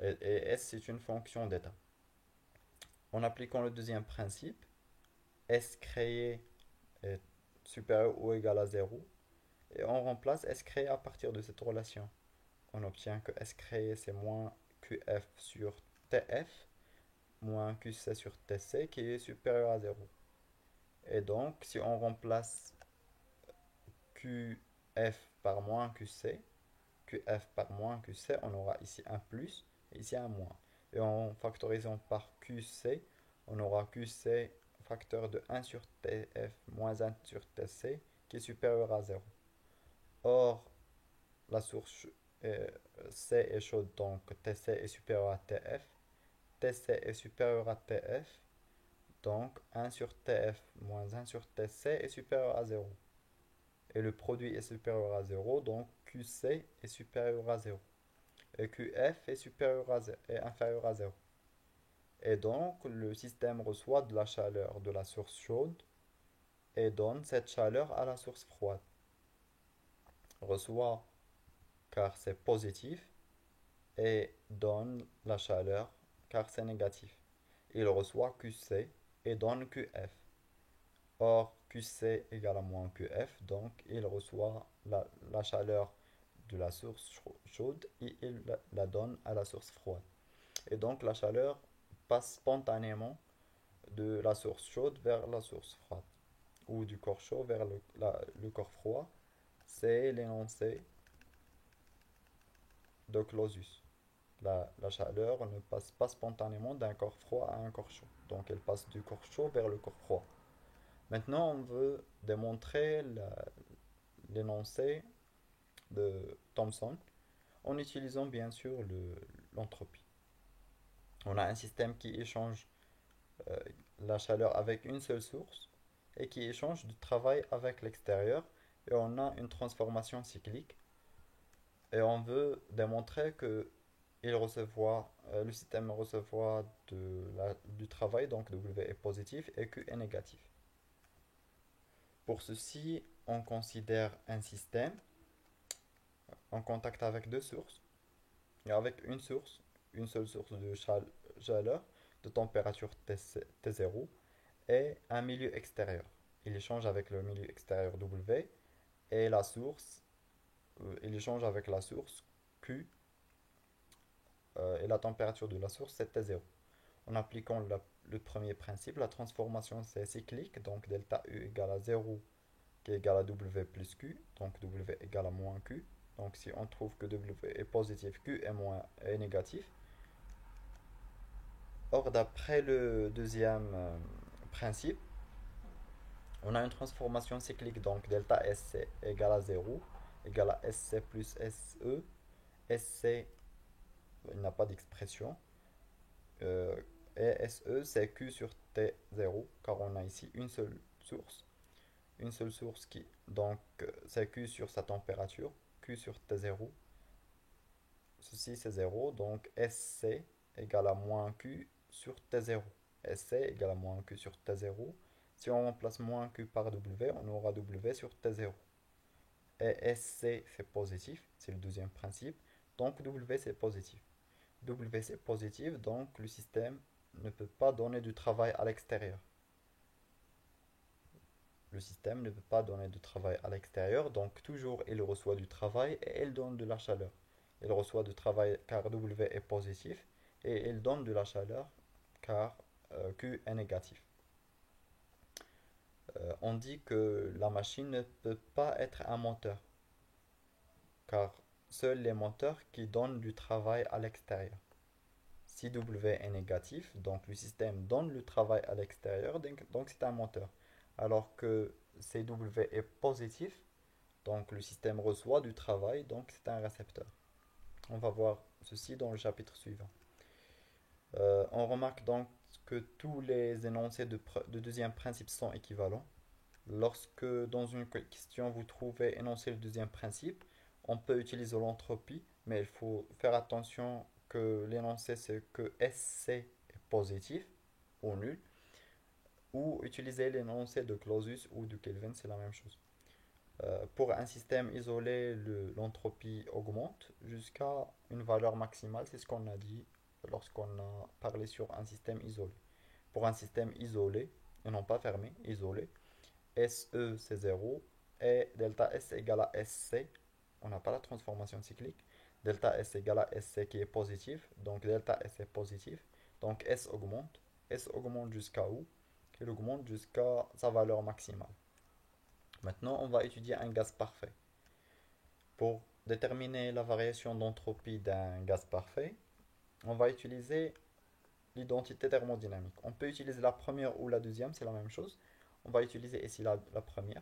Et S c'est une fonction d'état. En appliquant le deuxième principe, S créé est supérieur ou égal à 0 et on remplace S créé à partir de cette relation. On obtient que S créé c'est moins QF sur TF moins QC sur TC qui est supérieur à 0. Et donc, si on remplace QF par moins QC, QF par moins QC, on aura ici un plus et ici un moins. Et en factorisant par QC, on aura QC facteur de 1 sur TF moins 1 sur TC qui est supérieur à 0. Or, la source C est chaude, donc TC est supérieur à TF. TC est supérieur à TF, donc 1 sur TF moins 1 sur TC est supérieur à 0. Et le produit est supérieur à 0, donc QC est supérieur à 0. Et QF est, est inférieur à 0. Et donc, le système reçoit de la chaleur de la source chaude et donne cette chaleur à la source froide. Reçoit car c'est positif et donne la chaleur car c'est négatif. Il reçoit QC et donne QF. Or, QC égale à moins QF, donc il reçoit la chaleur de la source chaude et il la donne à la source froide. Et donc la chaleur passe spontanément de la source chaude vers la source froide, ou du corps chaud vers le corps froid. C'est l'énoncé de Clausius. La chaleur ne passe pas spontanément d'un corps froid à un corps chaud. Donc elle passe du corps chaud vers le corps froid. Maintenant, on veut démontrer l'énoncé de Thomson en utilisant bien sûr l'entropie. On a un système qui échange euh, la chaleur avec une seule source et qui échange du travail avec l'extérieur et on a une transformation cyclique et on veut démontrer que le système recevra du travail, donc W est positif et Q est négatif. Pour ceci, on considère un système en contact avec deux sources et avec une seule source de chaleur, de température T0 et un milieu extérieur. Il échange avec le milieu extérieur W et il échange avec la source Q et la température de la source c'est T0. En appliquant le premier principe, la transformation c'est cyclique, donc delta U égale à 0 qui est égal à W plus Q, donc W égale à moins Q. Donc si on trouve que W est positif, Q est négatif. Or, d'après le deuxième principe, on a une transformation cyclique, donc delta SC égale à 0, égale à SC plus SE. SC, il n'a pas d'expression. Et SE, c'est Q sur T0, car on a ici une seule source. Une seule source donc, c'est Q sur sa température, Q sur T0. Ceci, c'est 0, donc SC égale à moins Q sur T0. SC égale à moins Q sur T0. Si on remplace moins Q par W, on aura W sur T0. Et SC, c'est positif, c'est le deuxième principe. Donc W, c'est positif. W, c'est positif, donc le système ne peut pas donner du travail à l'extérieur. Le système ne peut pas donner du travail à l'extérieur, donc toujours il reçoit du travail et il donne de la chaleur. Il reçoit du travail car W est positif et il donne de la chaleur car Q est négatif. On dit que la machine ne peut pas être un moteur car seuls les moteurs qui donnent du travail à l'extérieur. Si W est négatif, donc le système donne le travail à l'extérieur, donc c'est un moteur. Alors que si W est positif, donc le système reçoit du travail, donc c'est un récepteur. On va voir ceci dans le chapitre suivant. On remarque donc que tous les énoncés de deuxième principe sont équivalents. Lorsque dans une question vous trouvez énoncé le deuxième principe, on peut utiliser l'entropie, mais il faut faire attention que l'énoncé c'est que SC est positif ou nul, ou utiliser l'énoncé de Clausius ou de Kelvin, c'est la même chose. Pour un système isolé, l'entropie augmente jusqu'à une valeur maximale, c'est ce qu'on a dit lorsqu'on a parlé sur un système isolé. Pour un système isolé, et non pas fermé, isolé, SE c'est 0 et delta S égale à SC. On n'a pas la transformation cyclique. Delta S égale à SC qui est positif. Donc delta S est positif. Donc S augmente. S augmente jusqu'à où? Il augmente jusqu'à sa valeur maximale. Maintenant, on va étudier un gaz parfait. Pour déterminer la variation d'entropie d'un gaz parfait, on va utiliser l'identité thermodynamique. On peut utiliser la première ou la deuxième, c'est la même chose. On va utiliser ici la première.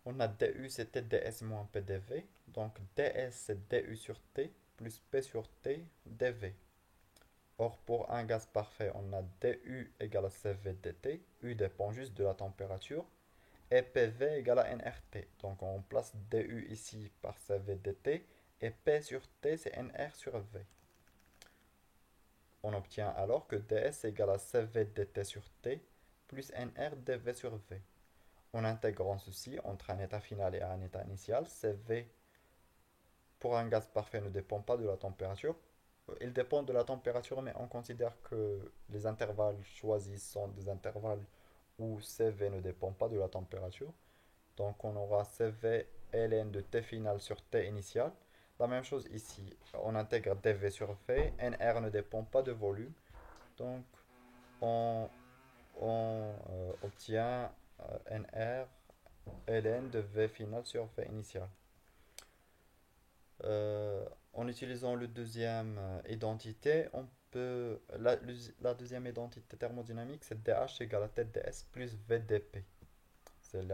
On a du, c'était ds moins p dv. Donc ds, c'est du sur t plus p sur t dv. Or, pour un gaz parfait, on a du égale à cv dt. U dépend juste de la température. Et pv égale à nRT. Donc, on place du ici par cv dt. Et p sur t, c'est nr sur v. On obtient alors que ds égale à cv dt sur t plus nr dv sur v. En intégrant ceci entre un état final et un état initial, Cv pour un gaz parfait ne dépend pas de la température. Il dépend de la température, mais on considère que les intervalles choisis sont des intervalles où Cv ne dépend pas de la température. Donc on aura Cv ln de T final sur T initial. La même chose ici, on intègre dv sur V, nr ne dépend pas de volume. Donc on, on obtient nr ln de V final sur V initial. En utilisant le deuxième identité, on peut la deuxième identité thermodynamique, c'est dH égale à tête ds plus VdP. C'est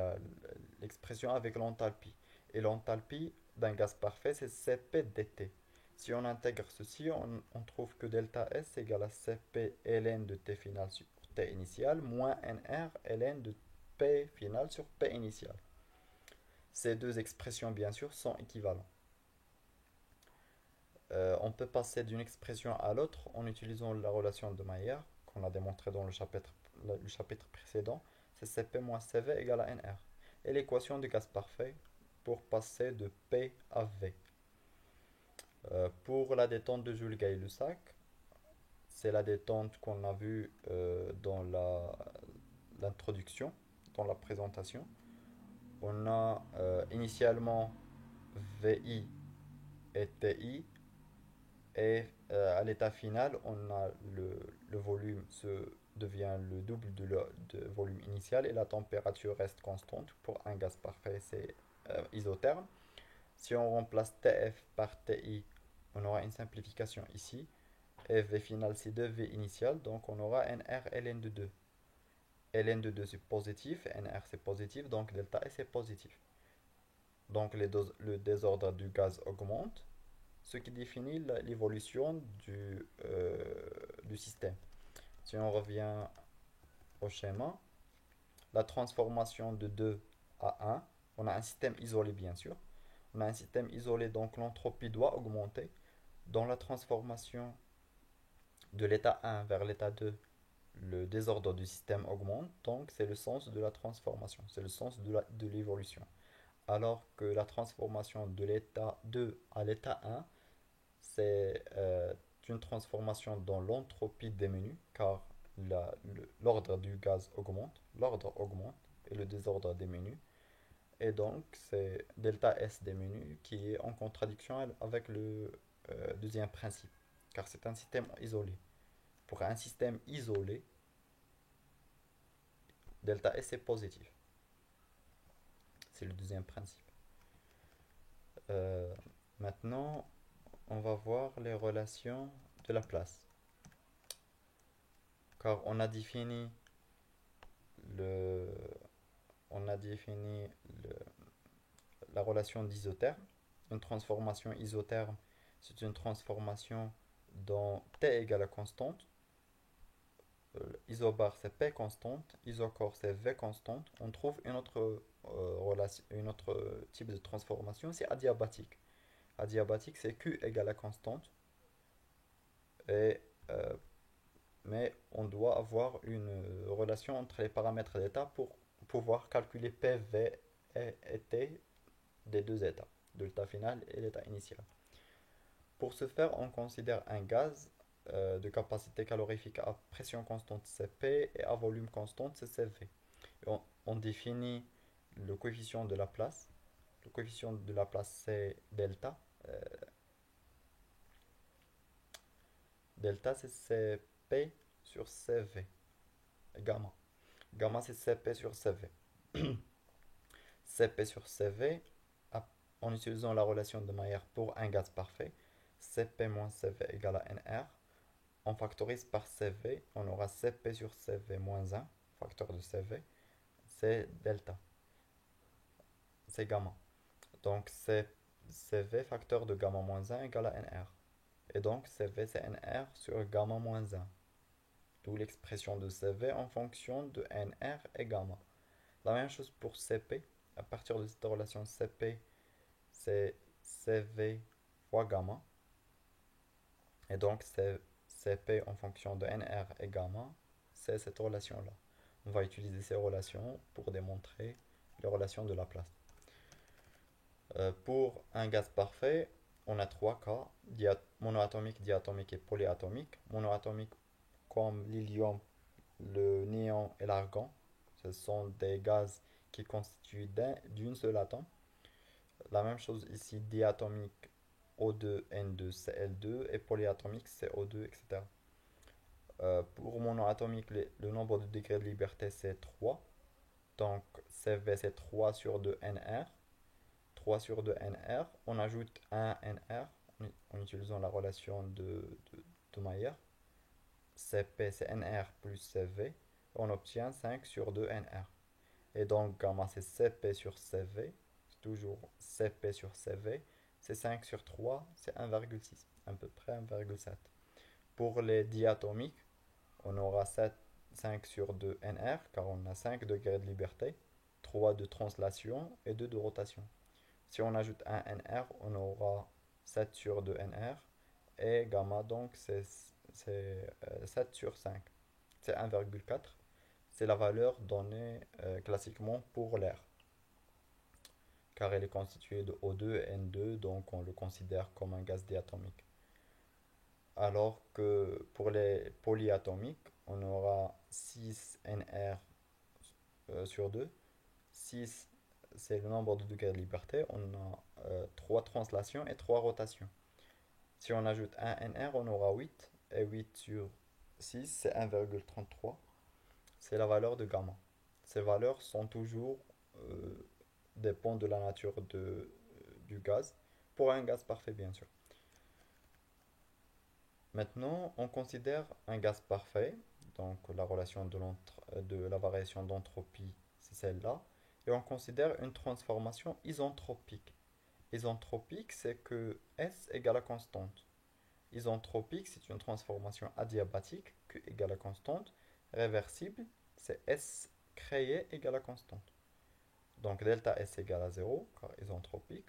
l'expression avec l'enthalpie. Et l'enthalpie d'un gaz parfait, c'est Cp dt. Si on intègre ceci, on trouve que delta S égale à Cp ln de T final sur T initial moins Nr ln de P final sur P initial. Ces deux expressions, bien sûr, sont équivalentes. On peut passer d'une expression à l'autre en utilisant la relation de Maillard qu'on a démontré dans le chapitre précédent. C'est Cp moins Cv égale à Nr. Et l'équation du gaz parfait pour passer de P à V. Pour la détente de Joule-Gay-Lussac, c'est la détente qu'on a vue dans l'introduction, dans la présentation. On a initialement VI et TI. Et à l'état final, on a le volume devient le double de volume initial et la température reste constante. Pour un gaz parfait, c'est isotherme. Si on remplace TF par TI, on aura une simplification ici. Et V final, c'est 2V initial, donc on aura NR ln de 2. Ln de 2 c'est positif, NR c'est positif, donc delta S est positif. Donc le désordre du gaz augmente, ce qui définit l'évolution du système. Si on revient au schéma, la transformation de 2 à 1, on a un système isolé bien sûr. On a un système isolé, donc l'entropie doit augmenter. Dans la transformation de l'état 1 vers l'état 2, le désordre du système augmente, donc c'est le sens de la transformation, c'est le sens de l'évolution. Alors que la transformation de l'état 2 à l'état 1, c'est une transformation dans l'entropie diminue car l'ordre du gaz augmente, l'ordre augmente et le désordre diminue. Et donc c'est delta S diminue qui est en contradiction avec le deuxième principe car c'est un système isolé. Pour un système isolé, delta S est positif. C'est le deuxième principe. Euh, Maintenant, on va voir les relations de la place. Car le, on a défini la relation d'isotherme. Une transformation isotherme, c'est une transformation dont T égale à constante, isobar c'est P constante, isocore c'est V constante, on trouve une autre relation, une autre type de transformation, c'est adiabatique. Adiabatique c'est Q égale à constante, et, euh, mais on doit avoir une relation entre les paramètres d'état pour pouvoir calculer P, V et T des deux états, de l'état final et l'état initial. Pour ce faire, on considère un gaz de capacité calorifique à pression constante Cp et à volume constant Cv. On définit le coefficient de la place. Le coefficient de la place c'est delta. Euh, Delta c'est Cp sur Cv. Gamma. Gamma c'est Cp sur Cv. Cp sur Cv, en utilisant la relation de Maillard pour un gaz parfait, Cp moins Cv égale à Nr. On factorise par Cv, on aura Cp sur Cv moins 1, facteur de Cv, c'est delta, c'est gamma. Donc c'est Cv facteur de gamma moins 1 égale à Nr. Et donc Cv c'est Nr sur gamma moins 1. D'où l'expression de Cv en fonction de Nr et gamma. La même chose pour Cp. À partir de cette relation Cp, c'est Cv fois gamma. Et donc c'est Cp en fonction de Nr et gamma, c'est cette relation-là. On va utiliser ces relations pour démontrer les relations de Laplace. Pour un gaz parfait, on a trois cas, monoatomique, diatomique et polyatomique. Monoatomique comme l'hélium, le néon et l'argon. Ce sont des gaz qui constituent d'une seule atome. La même chose ici, diatomique O2, N2, Cl2 et polyatomique CO2, etc. Pour monoatomique, le nombre de degrés de liberté c'est 3. Donc CV c'est 3 sur 2 NR. 3 sur 2 NR. On ajoute un NR en utilisant la relation de Maillard. CP c'est NR plus CV. On obtient 5 sur 2 NR. Et donc gamma c'est CP sur CV. C'est toujours CP sur CV. C'est 5 sur 3, c'est 1,6. À peu près 1,7. Pour les diatomiques, on aura 5 sur 2 NR, car on a 5 degrés de liberté, 3 de translation et 2 de rotation. Si on ajoute un NR, on aura 7 sur 2 NR, et gamma, donc, c'est 7 sur 5. C'est 1,4. C'est la valeur donnée classiquement pour l'air, car elle est constituée de O2 et N2, donc on le considère comme un gaz diatomique. Alors que pour les polyatomiques, on aura 6 NR sur 2. 6, c'est le nombre de degrés de liberté. On a 3 translations et 3 rotations. Si on ajoute un NR, on aura 8. Et 8 sur 6, c'est 1,33. C'est la valeur de gamma. Ces valeurs sont toujours dépendent de la nature du gaz. Pour un gaz parfait, bien sûr. Maintenant, on considère un gaz parfait, donc la relation de la variation d'entropie, c'est celle-là, et on considère une transformation isentropique. Isentropique, c'est que S égale à constante. Isentropique, c'est une transformation adiabatique, Q égale à constante. Réversible, c'est S créé égale à constante. Donc delta S égale à 0, car isentropique.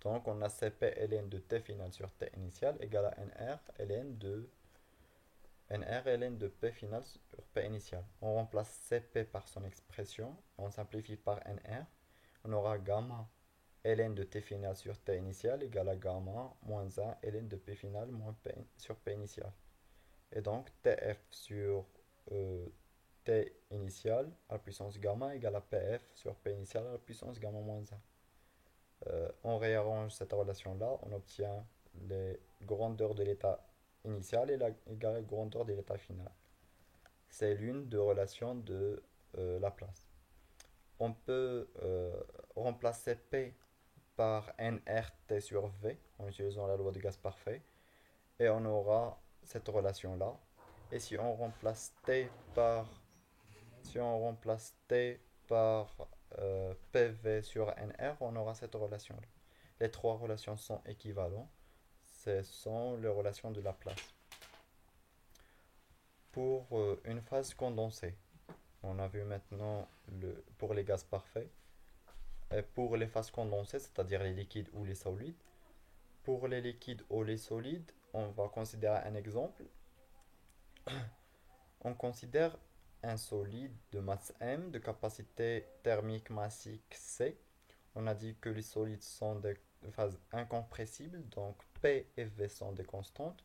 Donc on a Cp ln de T final sur T initial égale à Nr ln de P final sur P initial. On remplace Cp par son expression, on simplifie par Nr. On aura gamma ln de T final sur T initial égale à gamma moins 1 ln de P final moins P sur P initial. Et donc Tf sur T initial à la puissance gamma égale à Pf sur P initial à la puissance gamma moins 1. On réarrange cette relation-là, on obtient les grandeurs de l'état initial et la grandeur de l'état final. C'est l'une des relations de Laplace. On peut remplacer P par nRT sur V en utilisant la loi de gaz parfait et on aura cette relation-là. Et si on remplace T par PV sur NR, on aura cette relation-là. Les trois relations sont équivalentes. Ce sont les relations de Laplace. pour une phase condensée. On a vu maintenant pour les gaz parfaits. Et pour les phases condensées, c'est-à-dire les liquides ou les solides. Pour les liquides ou les solides, on va considérer un exemple. On considère un solide de masse M, de capacité thermique massique C. On a dit que les solides sont des phases incompressibles, donc P et V sont des constantes.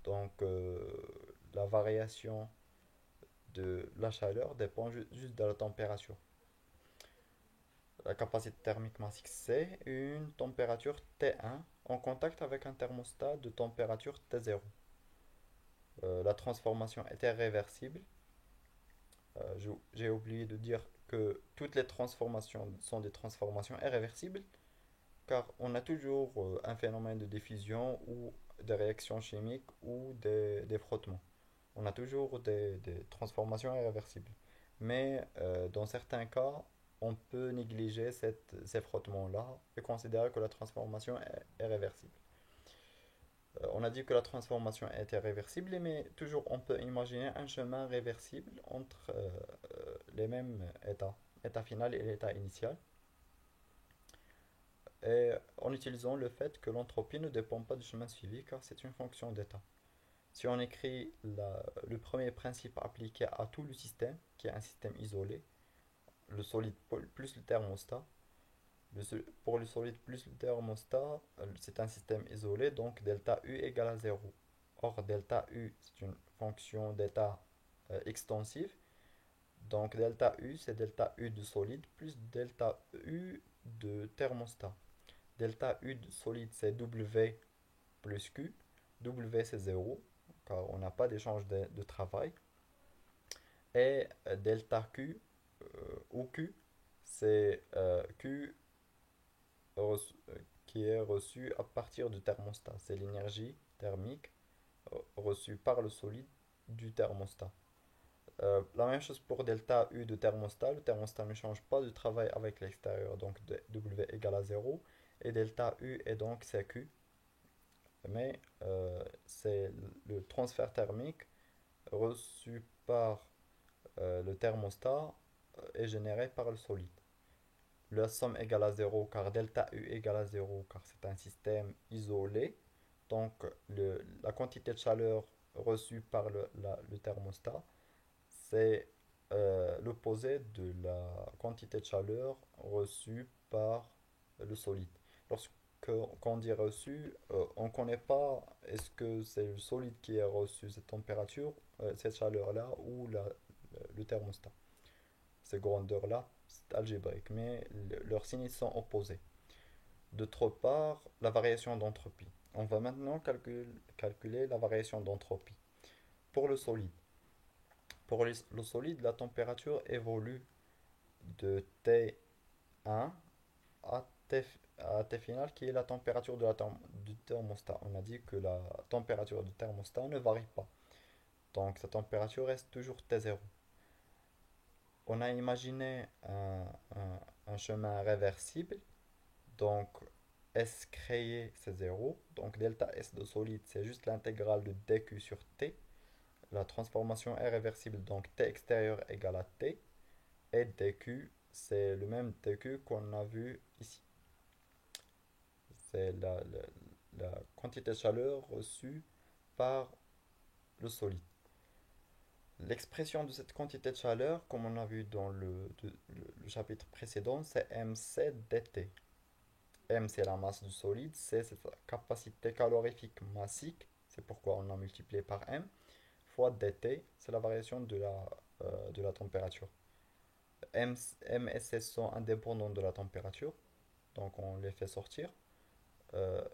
Donc la variation de la chaleur dépend juste de la température. La capacité thermique massique C, une température T1 en contact avec un thermostat de température T0. La transformation était réversible. J'ai oublié de dire que toutes les transformations sont des transformations irréversibles car on a toujours un phénomène de diffusion ou des réactions chimiques ou des frottements. On a toujours des transformations irréversibles. Mais dans certains cas, on peut négliger ces frottements-là et considérer que la transformation est réversible. On a dit que la transformation était réversible, mais toujours on peut imaginer un chemin réversible entre les mêmes états, l'état final et l'état initial, et en utilisant le fait que l'entropie ne dépend pas du chemin suivi car c'est une fonction d'état. Si on écrit le premier principe appliqué à tout le système, qui est un système isolé, le solide plus le thermostat, pour le solide plus le thermostat, c'est un système isolé, donc delta U égale à 0. Or, delta U, c'est une fonction d'état extensive. Donc, delta U, c'est delta U de solide plus delta U de thermostat. Delta U de solide, c'est W plus Q. W, c'est 0, car on n'a pas d'échange de travail. Et delta Q, ou Q, c'est Q qui est reçu à partir du thermostat. C'est l'énergie thermique reçue par le solide du thermostat. La même chose pour delta U de thermostat. Le thermostat ne change pas de travail avec l'extérieur, donc W égale à 0. Et delta U est donc CQ. Mais c'est le transfert thermique reçu par le thermostat est généré par le solide. La somme égale à 0 car delta U égale à 0 car c'est un système isolé. Donc la quantité de chaleur reçue par le thermostat, c'est l'opposé de la quantité de chaleur reçue par le solide. Lorsqu'on dit reçu, on ne connaît pas est-ce que c'est le solide qui a reçu cette température, cette chaleur-là, ou le thermostat. Ces grandeurs-là, c'est algébrique, mais leurs signes sont opposés. D'autre part, la variation d'entropie. On va maintenant calculer la variation d'entropie. Pour le solide. Pour le solide, la température évolue de T1 à T final, qui est la température du thermostat. On a dit que la température du thermostat ne varie pas. Donc sa température reste toujours T0. On a imaginé un chemin réversible. Donc S créé, c'est 0. Donc delta S de solide, c'est juste l'intégrale de dq sur T. La transformation est réversible, donc T extérieur égale à T. Et dq, c'est le même dq qu'on a vu ici. C'est la quantité de chaleur reçue par le solide. L'expression de cette quantité de chaleur, comme on a vu dans le chapitre précédent, c'est mc dt. M, c'est la masse du solide, C, c'est sa capacité calorifique massique, c'est pourquoi on a multiplié par M, fois dt, c'est la variation de la température. M et C sont indépendants de la température, donc on les fait sortir.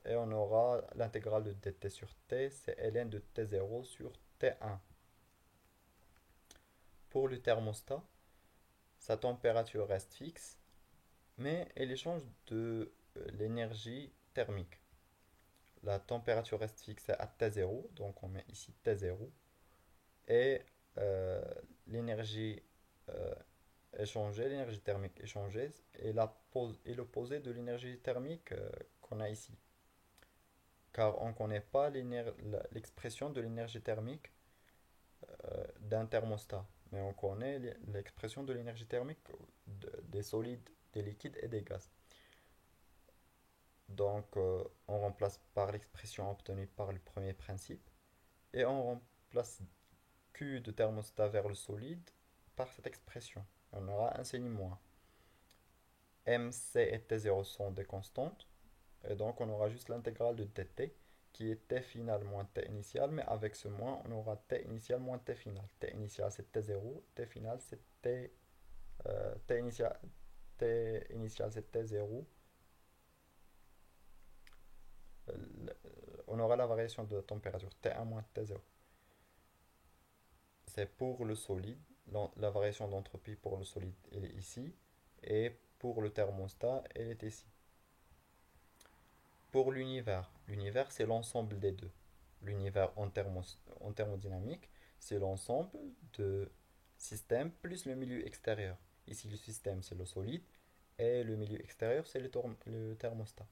Et on aura l'intégrale de dt sur t, c'est ln de t0 sur t1. Pour le thermostat, sa température reste fixe, mais elle échange de l'énergie thermique. La température reste fixée à T0, donc on met ici T0, et euh, l'énergie euh, échangée, l'énergie thermique échangée, est l'opposé de l'énergie thermique qu'on a ici. Car on ne connaît pas l'expression de l'énergie thermique d'un thermostat. Mais on connaît l'expression de l'énergie thermique des solides, des liquides et des gaz. Donc, on remplace par l'expression obtenue par le premier principe et on remplace Q de thermostat vers le solide par cette expression. On aura un signe moins. MC et T0 sont des constantes et donc on aura juste l'intégrale de dt qui est T final moins T initial, mais avec ce moins on aura T initial moins T final. T initial c'est T0, T final c'est T initial c'est T0. On aura la variation de température T1 moins T0. C'est pour le solide, la variation d'entropie pour le solide elle est ici, et pour le thermostat elle est ici. Pour l'univers c'est l'ensemble des deux. L'univers en thermodynamique, c'est l'ensemble de système plus le milieu extérieur. Ici le système c'est le solide et le milieu extérieur c'est le thermostat.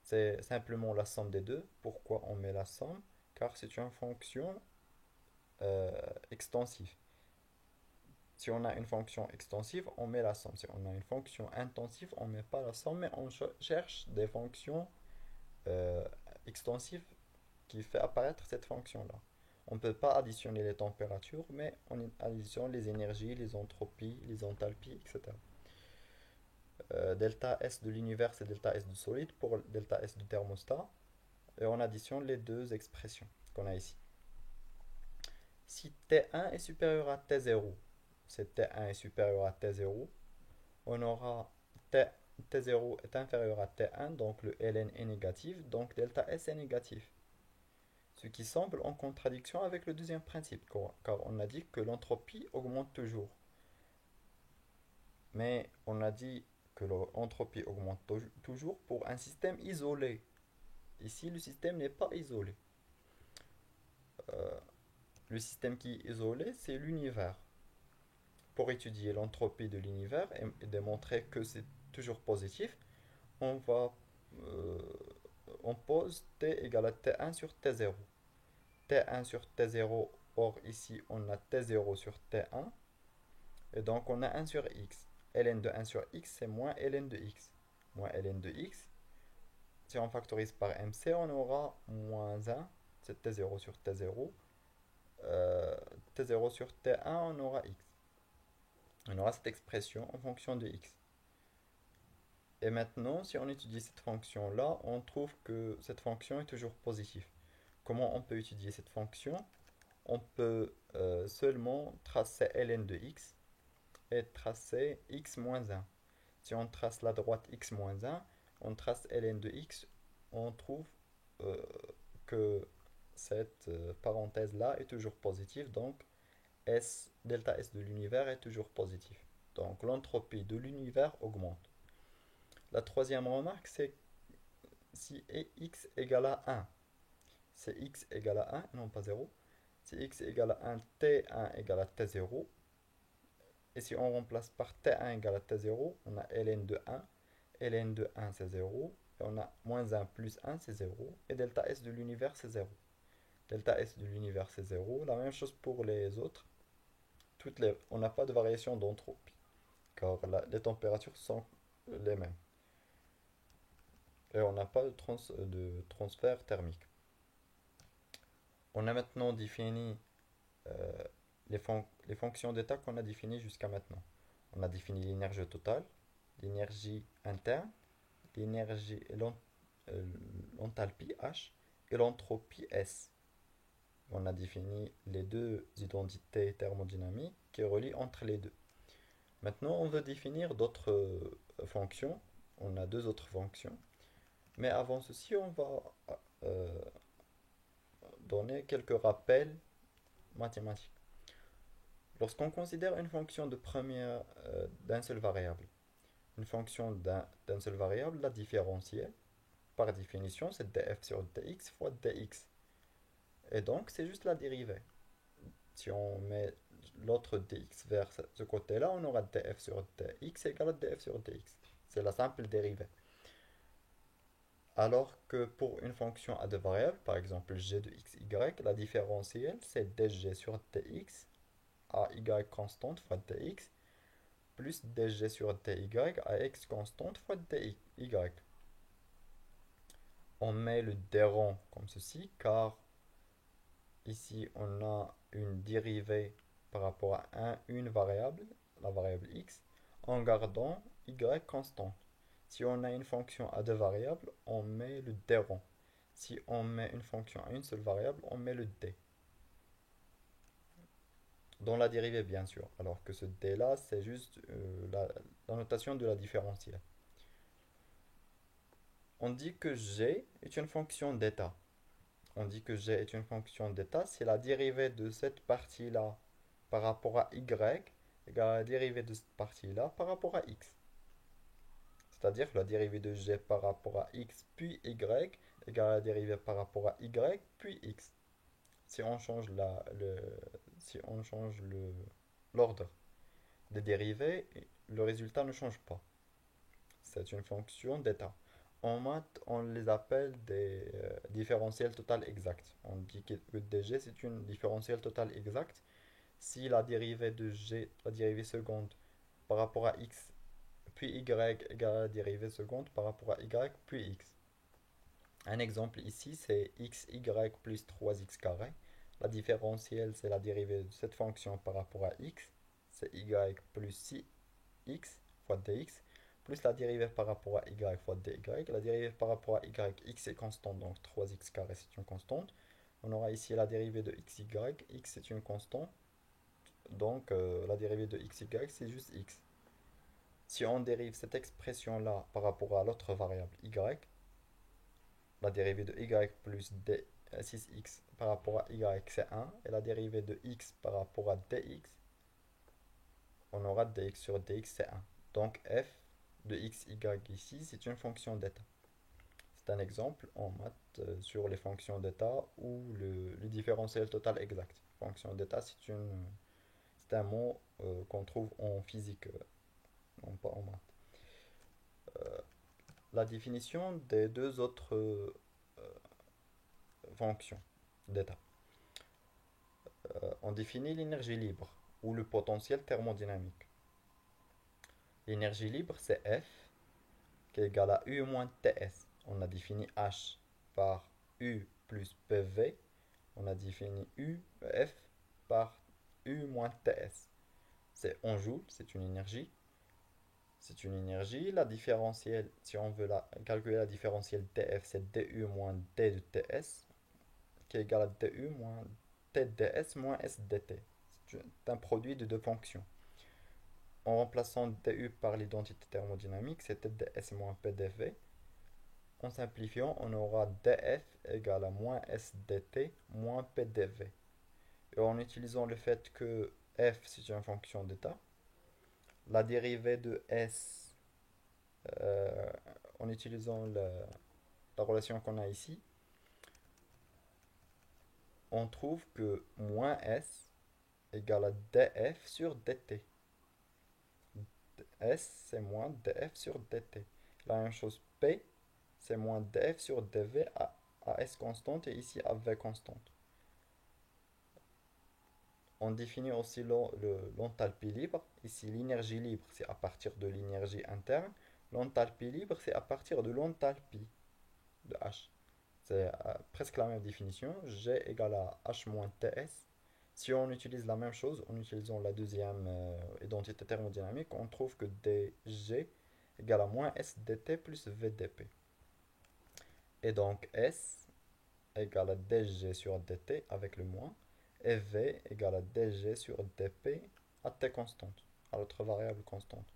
C'est simplement la somme des deux. Pourquoi on met la somme? Car c'est une fonction euh, extensive. Si on a une fonction extensive, on met la somme. Si on a une fonction intensive, on ne met pas la somme, mais on cherche des fonctions euh, extensives qui fait apparaître cette fonction-là. On ne peut pas additionner les températures, mais on additionne les énergies, les entropies, les enthalpies, etc. Delta S de l'univers, c'est delta S du solide pour delta S du thermostat. Et on additionne les deux expressions qu'on a ici. Si T1 est supérieur à T0, si T1 est supérieur à T0, on aura T0 est inférieur à T1, donc le ln est négatif, donc delta S est négatif. Ce qui semble en contradiction avec le deuxième principe, car on a dit que l'entropie augmente toujours. Mais on a dit que l'entropie augmente toujours pour un système isolé. Ici, le système n'est pas isolé. Euh, le système qui est isolé, c'est l'univers. Pour étudier l'entropie de l'univers et démontrer que c'est toujours positif, on va euh, on pose T égale à T1 sur T0. T1 sur T0, or ici on a T0 sur T1, et donc on a 1 sur X. Ln de 1 sur X, c'est moins Ln de X. Moins Ln de X. Si on factorise par MC, on aura moins 1, c'est T0 sur T0. T0 sur T1, on aura X. On aura cette expression en fonction de X. Et maintenant, si on étudie cette fonction-là, on trouve que cette fonction est toujours positive. Comment on peut étudier cette fonction? On peut seulement tracer ln de x et tracer x moins 1. Si on trace la droite x moins 1, on trace ln de x, on trouve euh, que cette parenthèse-là est toujours positive, donc delta S de l'univers est toujours positif. Donc l'entropie de l'univers augmente. La troisième remarque, c'est si x égale à 1, c'est x égale à 1, non pas 0, si x égale à 1, t1 égale à t0, et si on remplace par t1 égale à t0, on a ln de 1, ln de 1 c'est 0, et on a moins 1 plus 1 c'est 0, et delta S de l'univers c'est 0. Delta S de l'univers c'est 0, la même chose pour les autres, on n'a pas de variation d'entropie, car les températures sont les mêmes. Et on n'a pas de transfert thermique. On a maintenant défini euh, les fonctions d'état qu'on a définies jusqu'à maintenant. On a défini l'énergie totale, l'énergie interne, l'énergie, l'enthalpie H et l'entropie S. On a défini les deux identités thermodynamiques qui relient entre les deux. Maintenant, on veut définir d'autres fonctions. On a deux autres fonctions. Mais avant ceci, on va euh, donner quelques rappels mathématiques. Lorsqu'on considère une fonction de première d'un seul variable, une fonction d'un seul variable, la différentielle, par définition, c'est df sur dx fois dx. Et donc, c'est juste la dérivée. Si on met l'autre dx vers ce côté-là, on aura df sur dx égale à df sur dx. C'est la simple dérivée. Alors que pour une fonction à deux variables, par exemple g de x, y, la différentielle c'est dg sur dx à y constante fois dx plus dg sur dy à x constante fois dy. On met le dérond comme ceci car ici on a une dérivée par rapport à une variable, la variable x, en gardant y constante. Si on a une fonction à deux variables, on met le dérond. Si on met une fonction à une seule variable, on met le d. Dans la dérivée, bien sûr. Alors que ce d là, c'est juste la notation de la différentielle. On dit que g est une fonction d'état. On dit que g est une fonction d'état si la dérivée de cette partie-là par rapport à y égale à la dérivée de cette partie-là par rapport à x. C'est-à-dire que la dérivée de g par rapport à x puis y égale à la dérivée par rapport à y puis x. Si on change si on change l'ordre des dérivées, le résultat ne change pas. C'est une fonction d'état. En maths, on les appelle des différentiels total exacts. On dit que dg c'est une différentielle totale exacte si la dérivée de g, la dérivée seconde par rapport à x puis y égale à la dérivée seconde par rapport à y puis x. Un exemple ici, c'est xy plus 3x carré. La différentielle, c'est la dérivée de cette fonction par rapport à x. C'est y plus 6x fois dx, plus la dérivée par rapport à y fois dy. La dérivée par rapport à y, x est constante, donc 3x carré c'est une constante. On aura ici la dérivée de xy, x est une constante, donc la dérivée de xy c'est juste x. Si on dérive cette expression-là par rapport à l'autre variable y, la dérivée de y plus 6x par rapport à y c'est 1, et la dérivée de x par rapport à dx, on aura dx sur dx c'est 1. Donc f de x, y ici, c'est une fonction d'état. C'est un exemple en maths sur les fonctions d'état ou le différentiel total exact. Fonction d'état, c'est un mot qu'on trouve en physique, non pas en maths. La définition des deux autres fonctions d'état. On définit l'énergie libre ou le potentiel thermodynamique. L'énergie libre, c'est F qui est égal à U moins TS. On a défini H par U plus PV. On a défini U, F par U moins TS. C'est en joules, c'est une énergie. C'est une énergie. La différentielle, si on veut calculer la différentielle dF, c'est du moins d de TS, qui est égal à du moins t ds moins s dt. C'est un produit de deux fonctions. En remplaçant du par l'identité thermodynamique, c'est ds moins pdv. En simplifiant, on aura df égale à moins s dt moins pdv. Et en utilisant le fait que f c'est une fonction d'état, la dérivée de s, en utilisant la relation qu'on a ici, on trouve que moins s égale à df sur dt. S, c'est moins df sur dt. La même chose, P, c'est moins df sur dv à S constante et ici à V constante. On définit aussi l'enthalpie libre. Ici, l'énergie libre, c'est à partir de l'énergie interne. L'enthalpie libre, c'est à partir de l'enthalpie de H. C'est presque la même définition. G égale à H moins TS. Si on utilise la même chose en utilisant la deuxième identité thermodynamique, on trouve que dg égale à moins s dt plus vdp. Et donc s égale à dg sur dt avec le moins, et v égale à dg sur dp à t constante, à l'autre variable constante.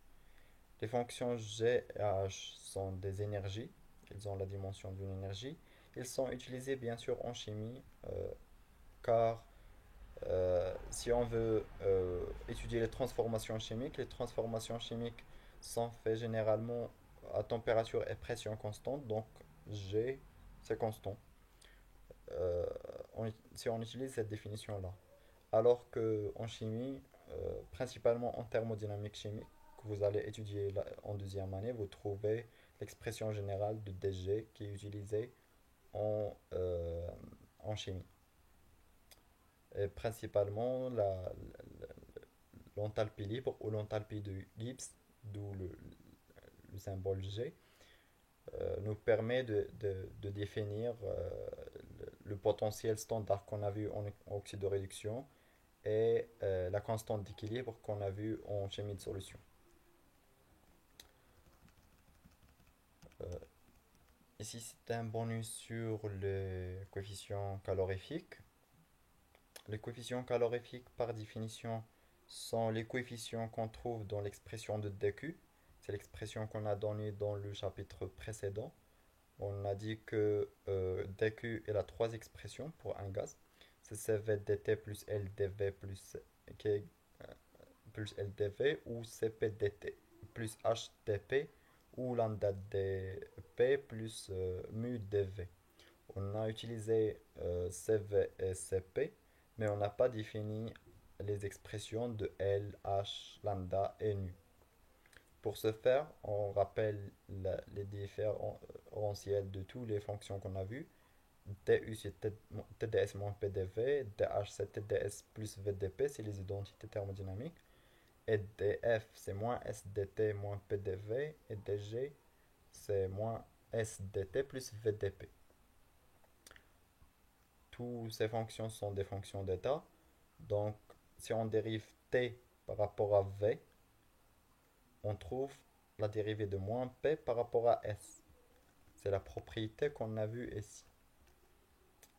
Les fonctions g et h sont des énergies, ils ont la dimension d'une énergie. Ils sont utilisés bien sûr en chimie, car si on veut étudier les transformations chimiques sont faites généralement à température et pression constante, donc G c'est constant. Si on utilise cette définition-là. Alors qu'en chimie, principalement en thermodynamique chimique, que vous allez étudier en deuxième année, vous trouvez l'expression générale de dg qui est utilisée en chimie. Et principalement l'enthalpie libre ou l'enthalpie de Gibbs, d'où le symbole G, nous permet de définir le potentiel standard qu'on a vu en oxyde de réduction et la constante d'équilibre qu'on a vu en chimie de solution. Euh, Ici, c'est un bonus sur les coefficients calorifiques. Les coefficients calorifiques, par définition, sont les coefficients qu'on trouve dans l'expression de dQ. C'est l'expression qu'on a donnée dans le chapitre précédent. On a dit que dQ est la troisième expression pour un gaz. C'est Cv dt plus LdV plus LdV ou Cp dt plus HdP ou lambda dP plus mu dV. On a utilisé Cv et Cp, mais on n'a pas défini les expressions de L, H, lambda et nu. Pour ce faire, on rappelle les différentiels de toutes les fonctions qu'on a vues. Du c'est TdS moins PdV, dH c'est TdS plus VdP, c'est les identités thermodynamiques. Et dF c'est moins SdT moins PdV, et dG c'est moins SdT plus VdP. Toutes ces fonctions sont des fonctions d'état. Donc, si on dérive T par rapport à V, on trouve la dérivée de moins P par rapport à S. C'est la propriété qu'on a vue ici.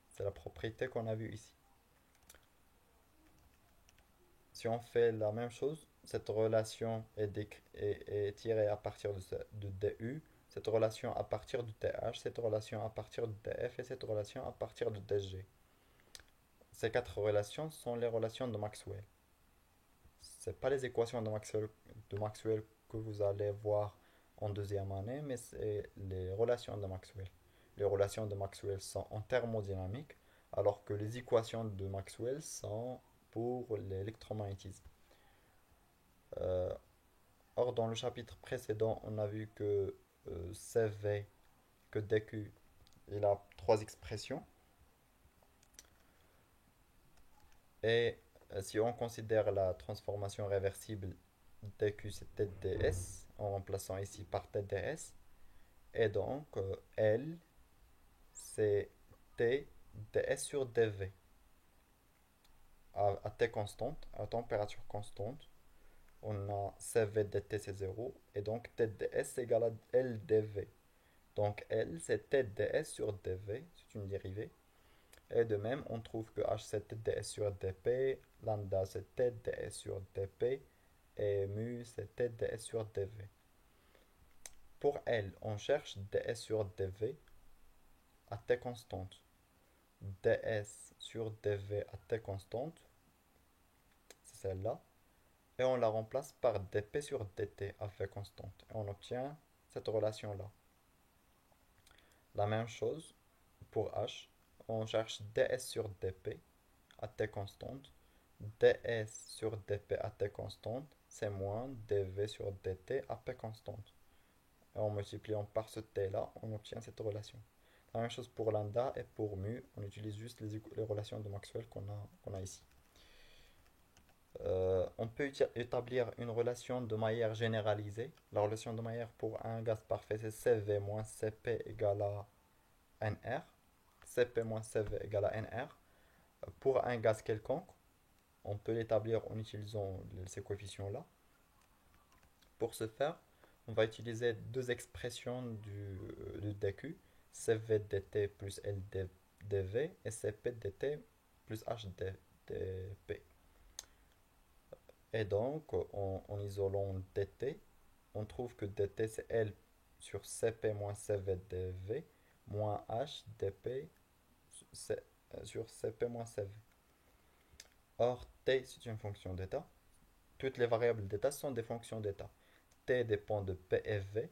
C'est la propriété qu'on a vue ici. Si on fait la même chose, cette relation est tirée à partir de DU, cette relation à partir de TH, cette relation à partir de TF et cette relation à partir de DG. Ces quatre relations sont les relations de Maxwell. Ce pas les équations de Maxwell que vous allez voir en deuxième année, mais c'est les relations de Maxwell. Les relations de Maxwell sont en thermodynamique, alors que les équations de Maxwell sont pour l'électromagnétisme. Euh, Or, dans le chapitre précédent, on a vu que CV, que DQ, il a trois expressions. Et si on considère la transformation réversible dq c'est tds, en remplaçant ici par tds, et donc L c'est t ds sur dv à t constante, à température constante. On a cv dt c'est 0 et donc tds égale à L dv. Donc L c'est tds sur dv, c'est une dérivée. Et de même, on trouve que H c'est tds sur dp, lambda c'est tds sur dp, et mu c'est tds sur dv. Pour L, on cherche ds sur dv à t constante. ds sur dv à t constante, c'est celle-là. Et on la remplace par dp sur dt à v constante. Et on obtient cette relation-là. La même chose pour H, on cherche ds sur dp à t constante. ds sur dp à t constante, c'est moins dv sur dt à p constante. Et en multipliant par ce t là, on obtient cette relation. La même chose pour lambda et pour mu, on utilise juste les relations de Maxwell qu'on a ici. On peut établir une relation de manière généralisée. La relation de Maillard pour un gaz parfait, c'est Cv moins Cp égale à Nr. Cp moins Cv égale à Nr. Pour un gaz quelconque, on peut l'établir en utilisant ces coefficients-là. Pour ce faire, on va utiliser deux expressions de dQ, Cv dt plus LdV et Cp dt plus HdP. Et donc, en isolant dt, on trouve que dt c'est L sur Cp moins Cv dV moins H dP sur Cp moins Cv. Or, t c'est une fonction d'état. Toutes les variables d'état sont des fonctions d'état. T dépend de P et V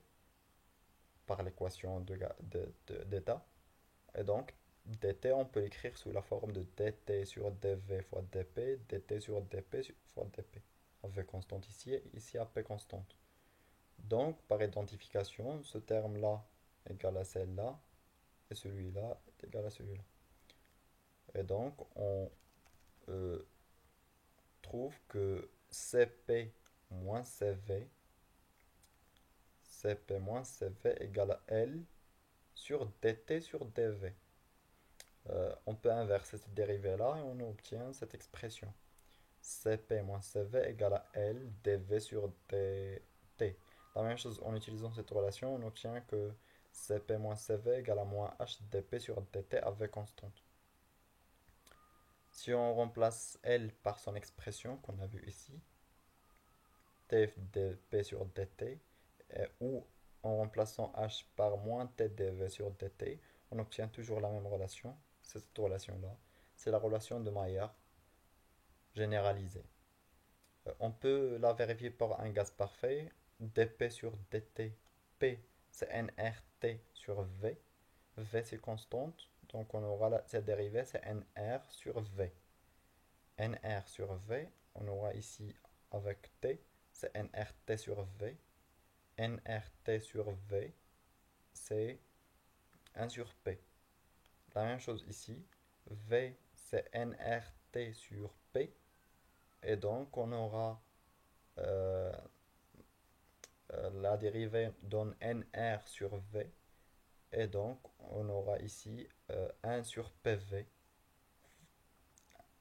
par l'équation d'état. Et donc, dt, on peut l'écrire sous la forme de dt sur dv fois dp, dt sur dp fois dp. V constante ici, ici à p constante. Donc, par identification, ce terme-là est égal à celle-là, et celui-là est égal à celui-là. Et donc, on euh, trouve que CP moins CV, CP moins CV égale à L sur DT sur DV. On peut inverser cette dérivée-là et on obtient cette expression. CP moins CV égale à L dV sur dt. La même chose, en utilisant cette relation, on obtient que CP moins CV égale à moins H dP sur dt avec constante. Si on remplace L par son expression qu'on a vue ici, T dP sur dt, ou en remplaçant H par moins T dV sur dt, on obtient toujours la même relation. C'est cette relation-là. C'est la relation de Maillard généralisée. On peut la vérifier par un gaz parfait. dP sur dt. P, c'est nRT sur V. V, c'est constante. Donc, on aura cette dérivée, c'est nR sur V. nR sur V, on aura ici avec T, c'est nRT sur V. nRT sur V, c'est 1 sur P. La même chose ici. V, c'est nRT sur P. Et donc, on aura euh, la dérivée donne nr sur v. Et donc, on aura ici 1 sur pv.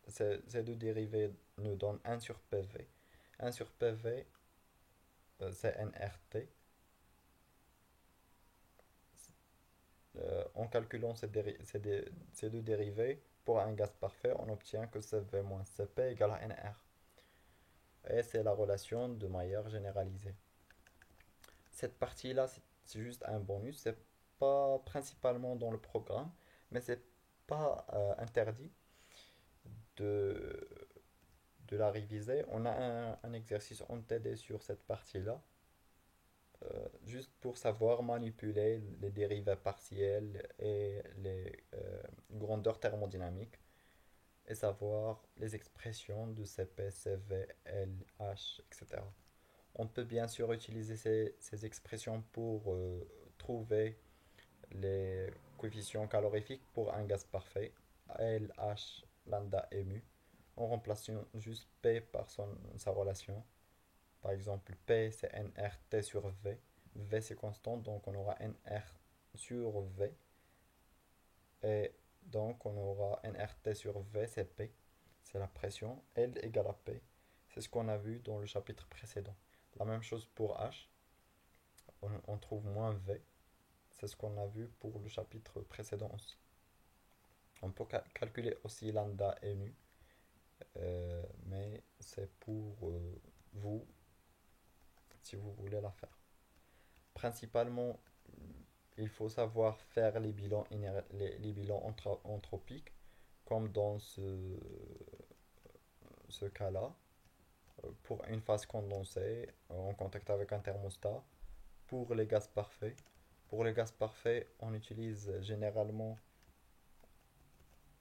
Ces deux dérivées nous donnent 1 sur pv. 1 sur pv, c'est nrt. En calculant ces deux dérivées pour un gaz parfait, on obtient que Cv moins Cp égale à nr. Et c'est la relation de Maillard généralisée. Cette partie-là, c'est juste un bonus. C'est pas principalement dans le programme, mais c'est pas interdit de, de la réviser. On a un exercice en TD sur cette partie-là, juste pour savoir manipuler les dérivées partielles et les grandeurs thermodynamiques et savoir les expressions de CP, CV, L, H, etc. On peut bien sûr utiliser ces expressions pour trouver les coefficients calorifiques pour un gaz parfait, L, H, lambda et mu, en remplaçant juste P par sa relation. Par exemple, P c'est nRT sur V, V c'est constant, donc on aura nR sur V, et donc on aura nRT sur V, c'est P, c'est la pression, L égale à P, c'est ce qu'on a vu dans le chapitre précédent. La même chose pour H, on trouve moins V, c'est ce qu'on a vu pour le chapitre précédent aussi. On peut calculer aussi lambda et mu, mais c'est pour vous si vous voulez la faire. Principalement, il faut savoir faire les bilans anthropiques, comme dans ce cas-là, pour une phase condensée en contact avec un thermostat, pour les gaz parfaits. Pour les gaz parfaits, on utilise généralement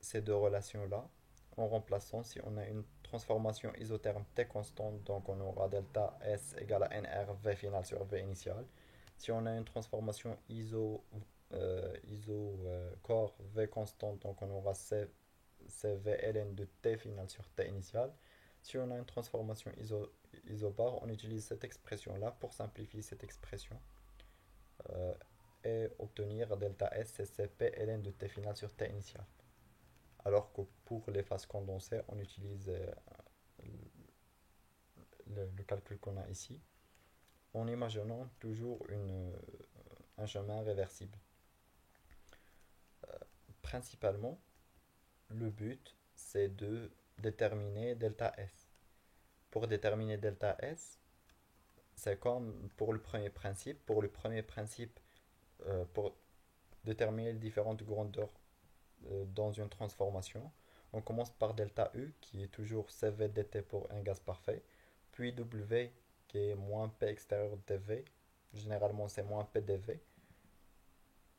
ces deux relations-là, en remplaçant si on a une transformation isotherme T constante, donc on aura delta S égale à NR V final sur V initial. Si on a une transformation core V constante, donc on aura CV ln de T final sur T initial. Si on a une transformation isobar, on utilise cette expression-là pour simplifier cette expression euh, et obtenir delta S c'est CP ln de T final sur T initial. Alors que pour les phases condensées, on utilise le calcul qu'on a ici, en imaginant toujours un chemin réversible. Principalement, le but, c'est de déterminer delta S. Pour déterminer delta S, c'est comme pour le premier principe. Pour le premier principe, pour déterminer les différentes grandeurs dans une transformation, on commence par delta U, qui est toujours CV dt pour un gaz parfait, puis W, qui est moins P extérieur dV, généralement c'est moins P dV,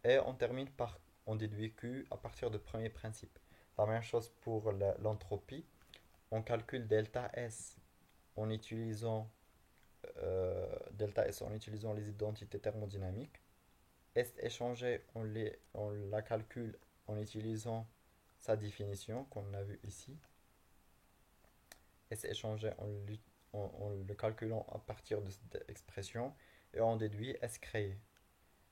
et on termine par, on déduit Q à partir du premier principe. La même chose pour l'entropie, on calcule delta S en utilisant delta S en utilisant les identités thermodynamiques. S échangé, on la calcule en utilisant sa définition qu'on a vue ici. S échangé en le calculant à partir de cette expression et on déduit S créé.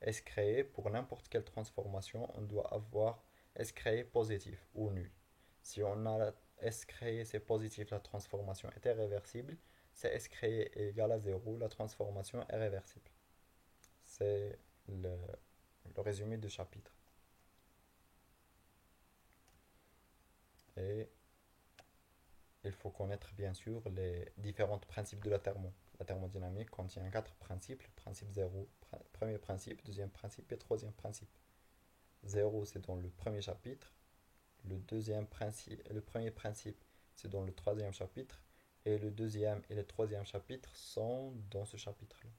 S créé, pour n'importe quelle transformation, on doit avoir S créé positif ou nul. Si on a S créé, c'est positif, la transformation est irréversible. Si S créé est égal à zéro, la transformation est réversible. C'est le, le résumé du chapitre. Et il faut connaître bien sûr les différents principes de la thermo. La thermodynamique contient quatre principes. Le principe zéro, premier principe, deuxième principe et troisième principe. Zéro, c'est dans le premier chapitre. Le premier principe, c'est dans le troisième chapitre. Et le deuxième et le troisième chapitre sont dans ce chapitre-là.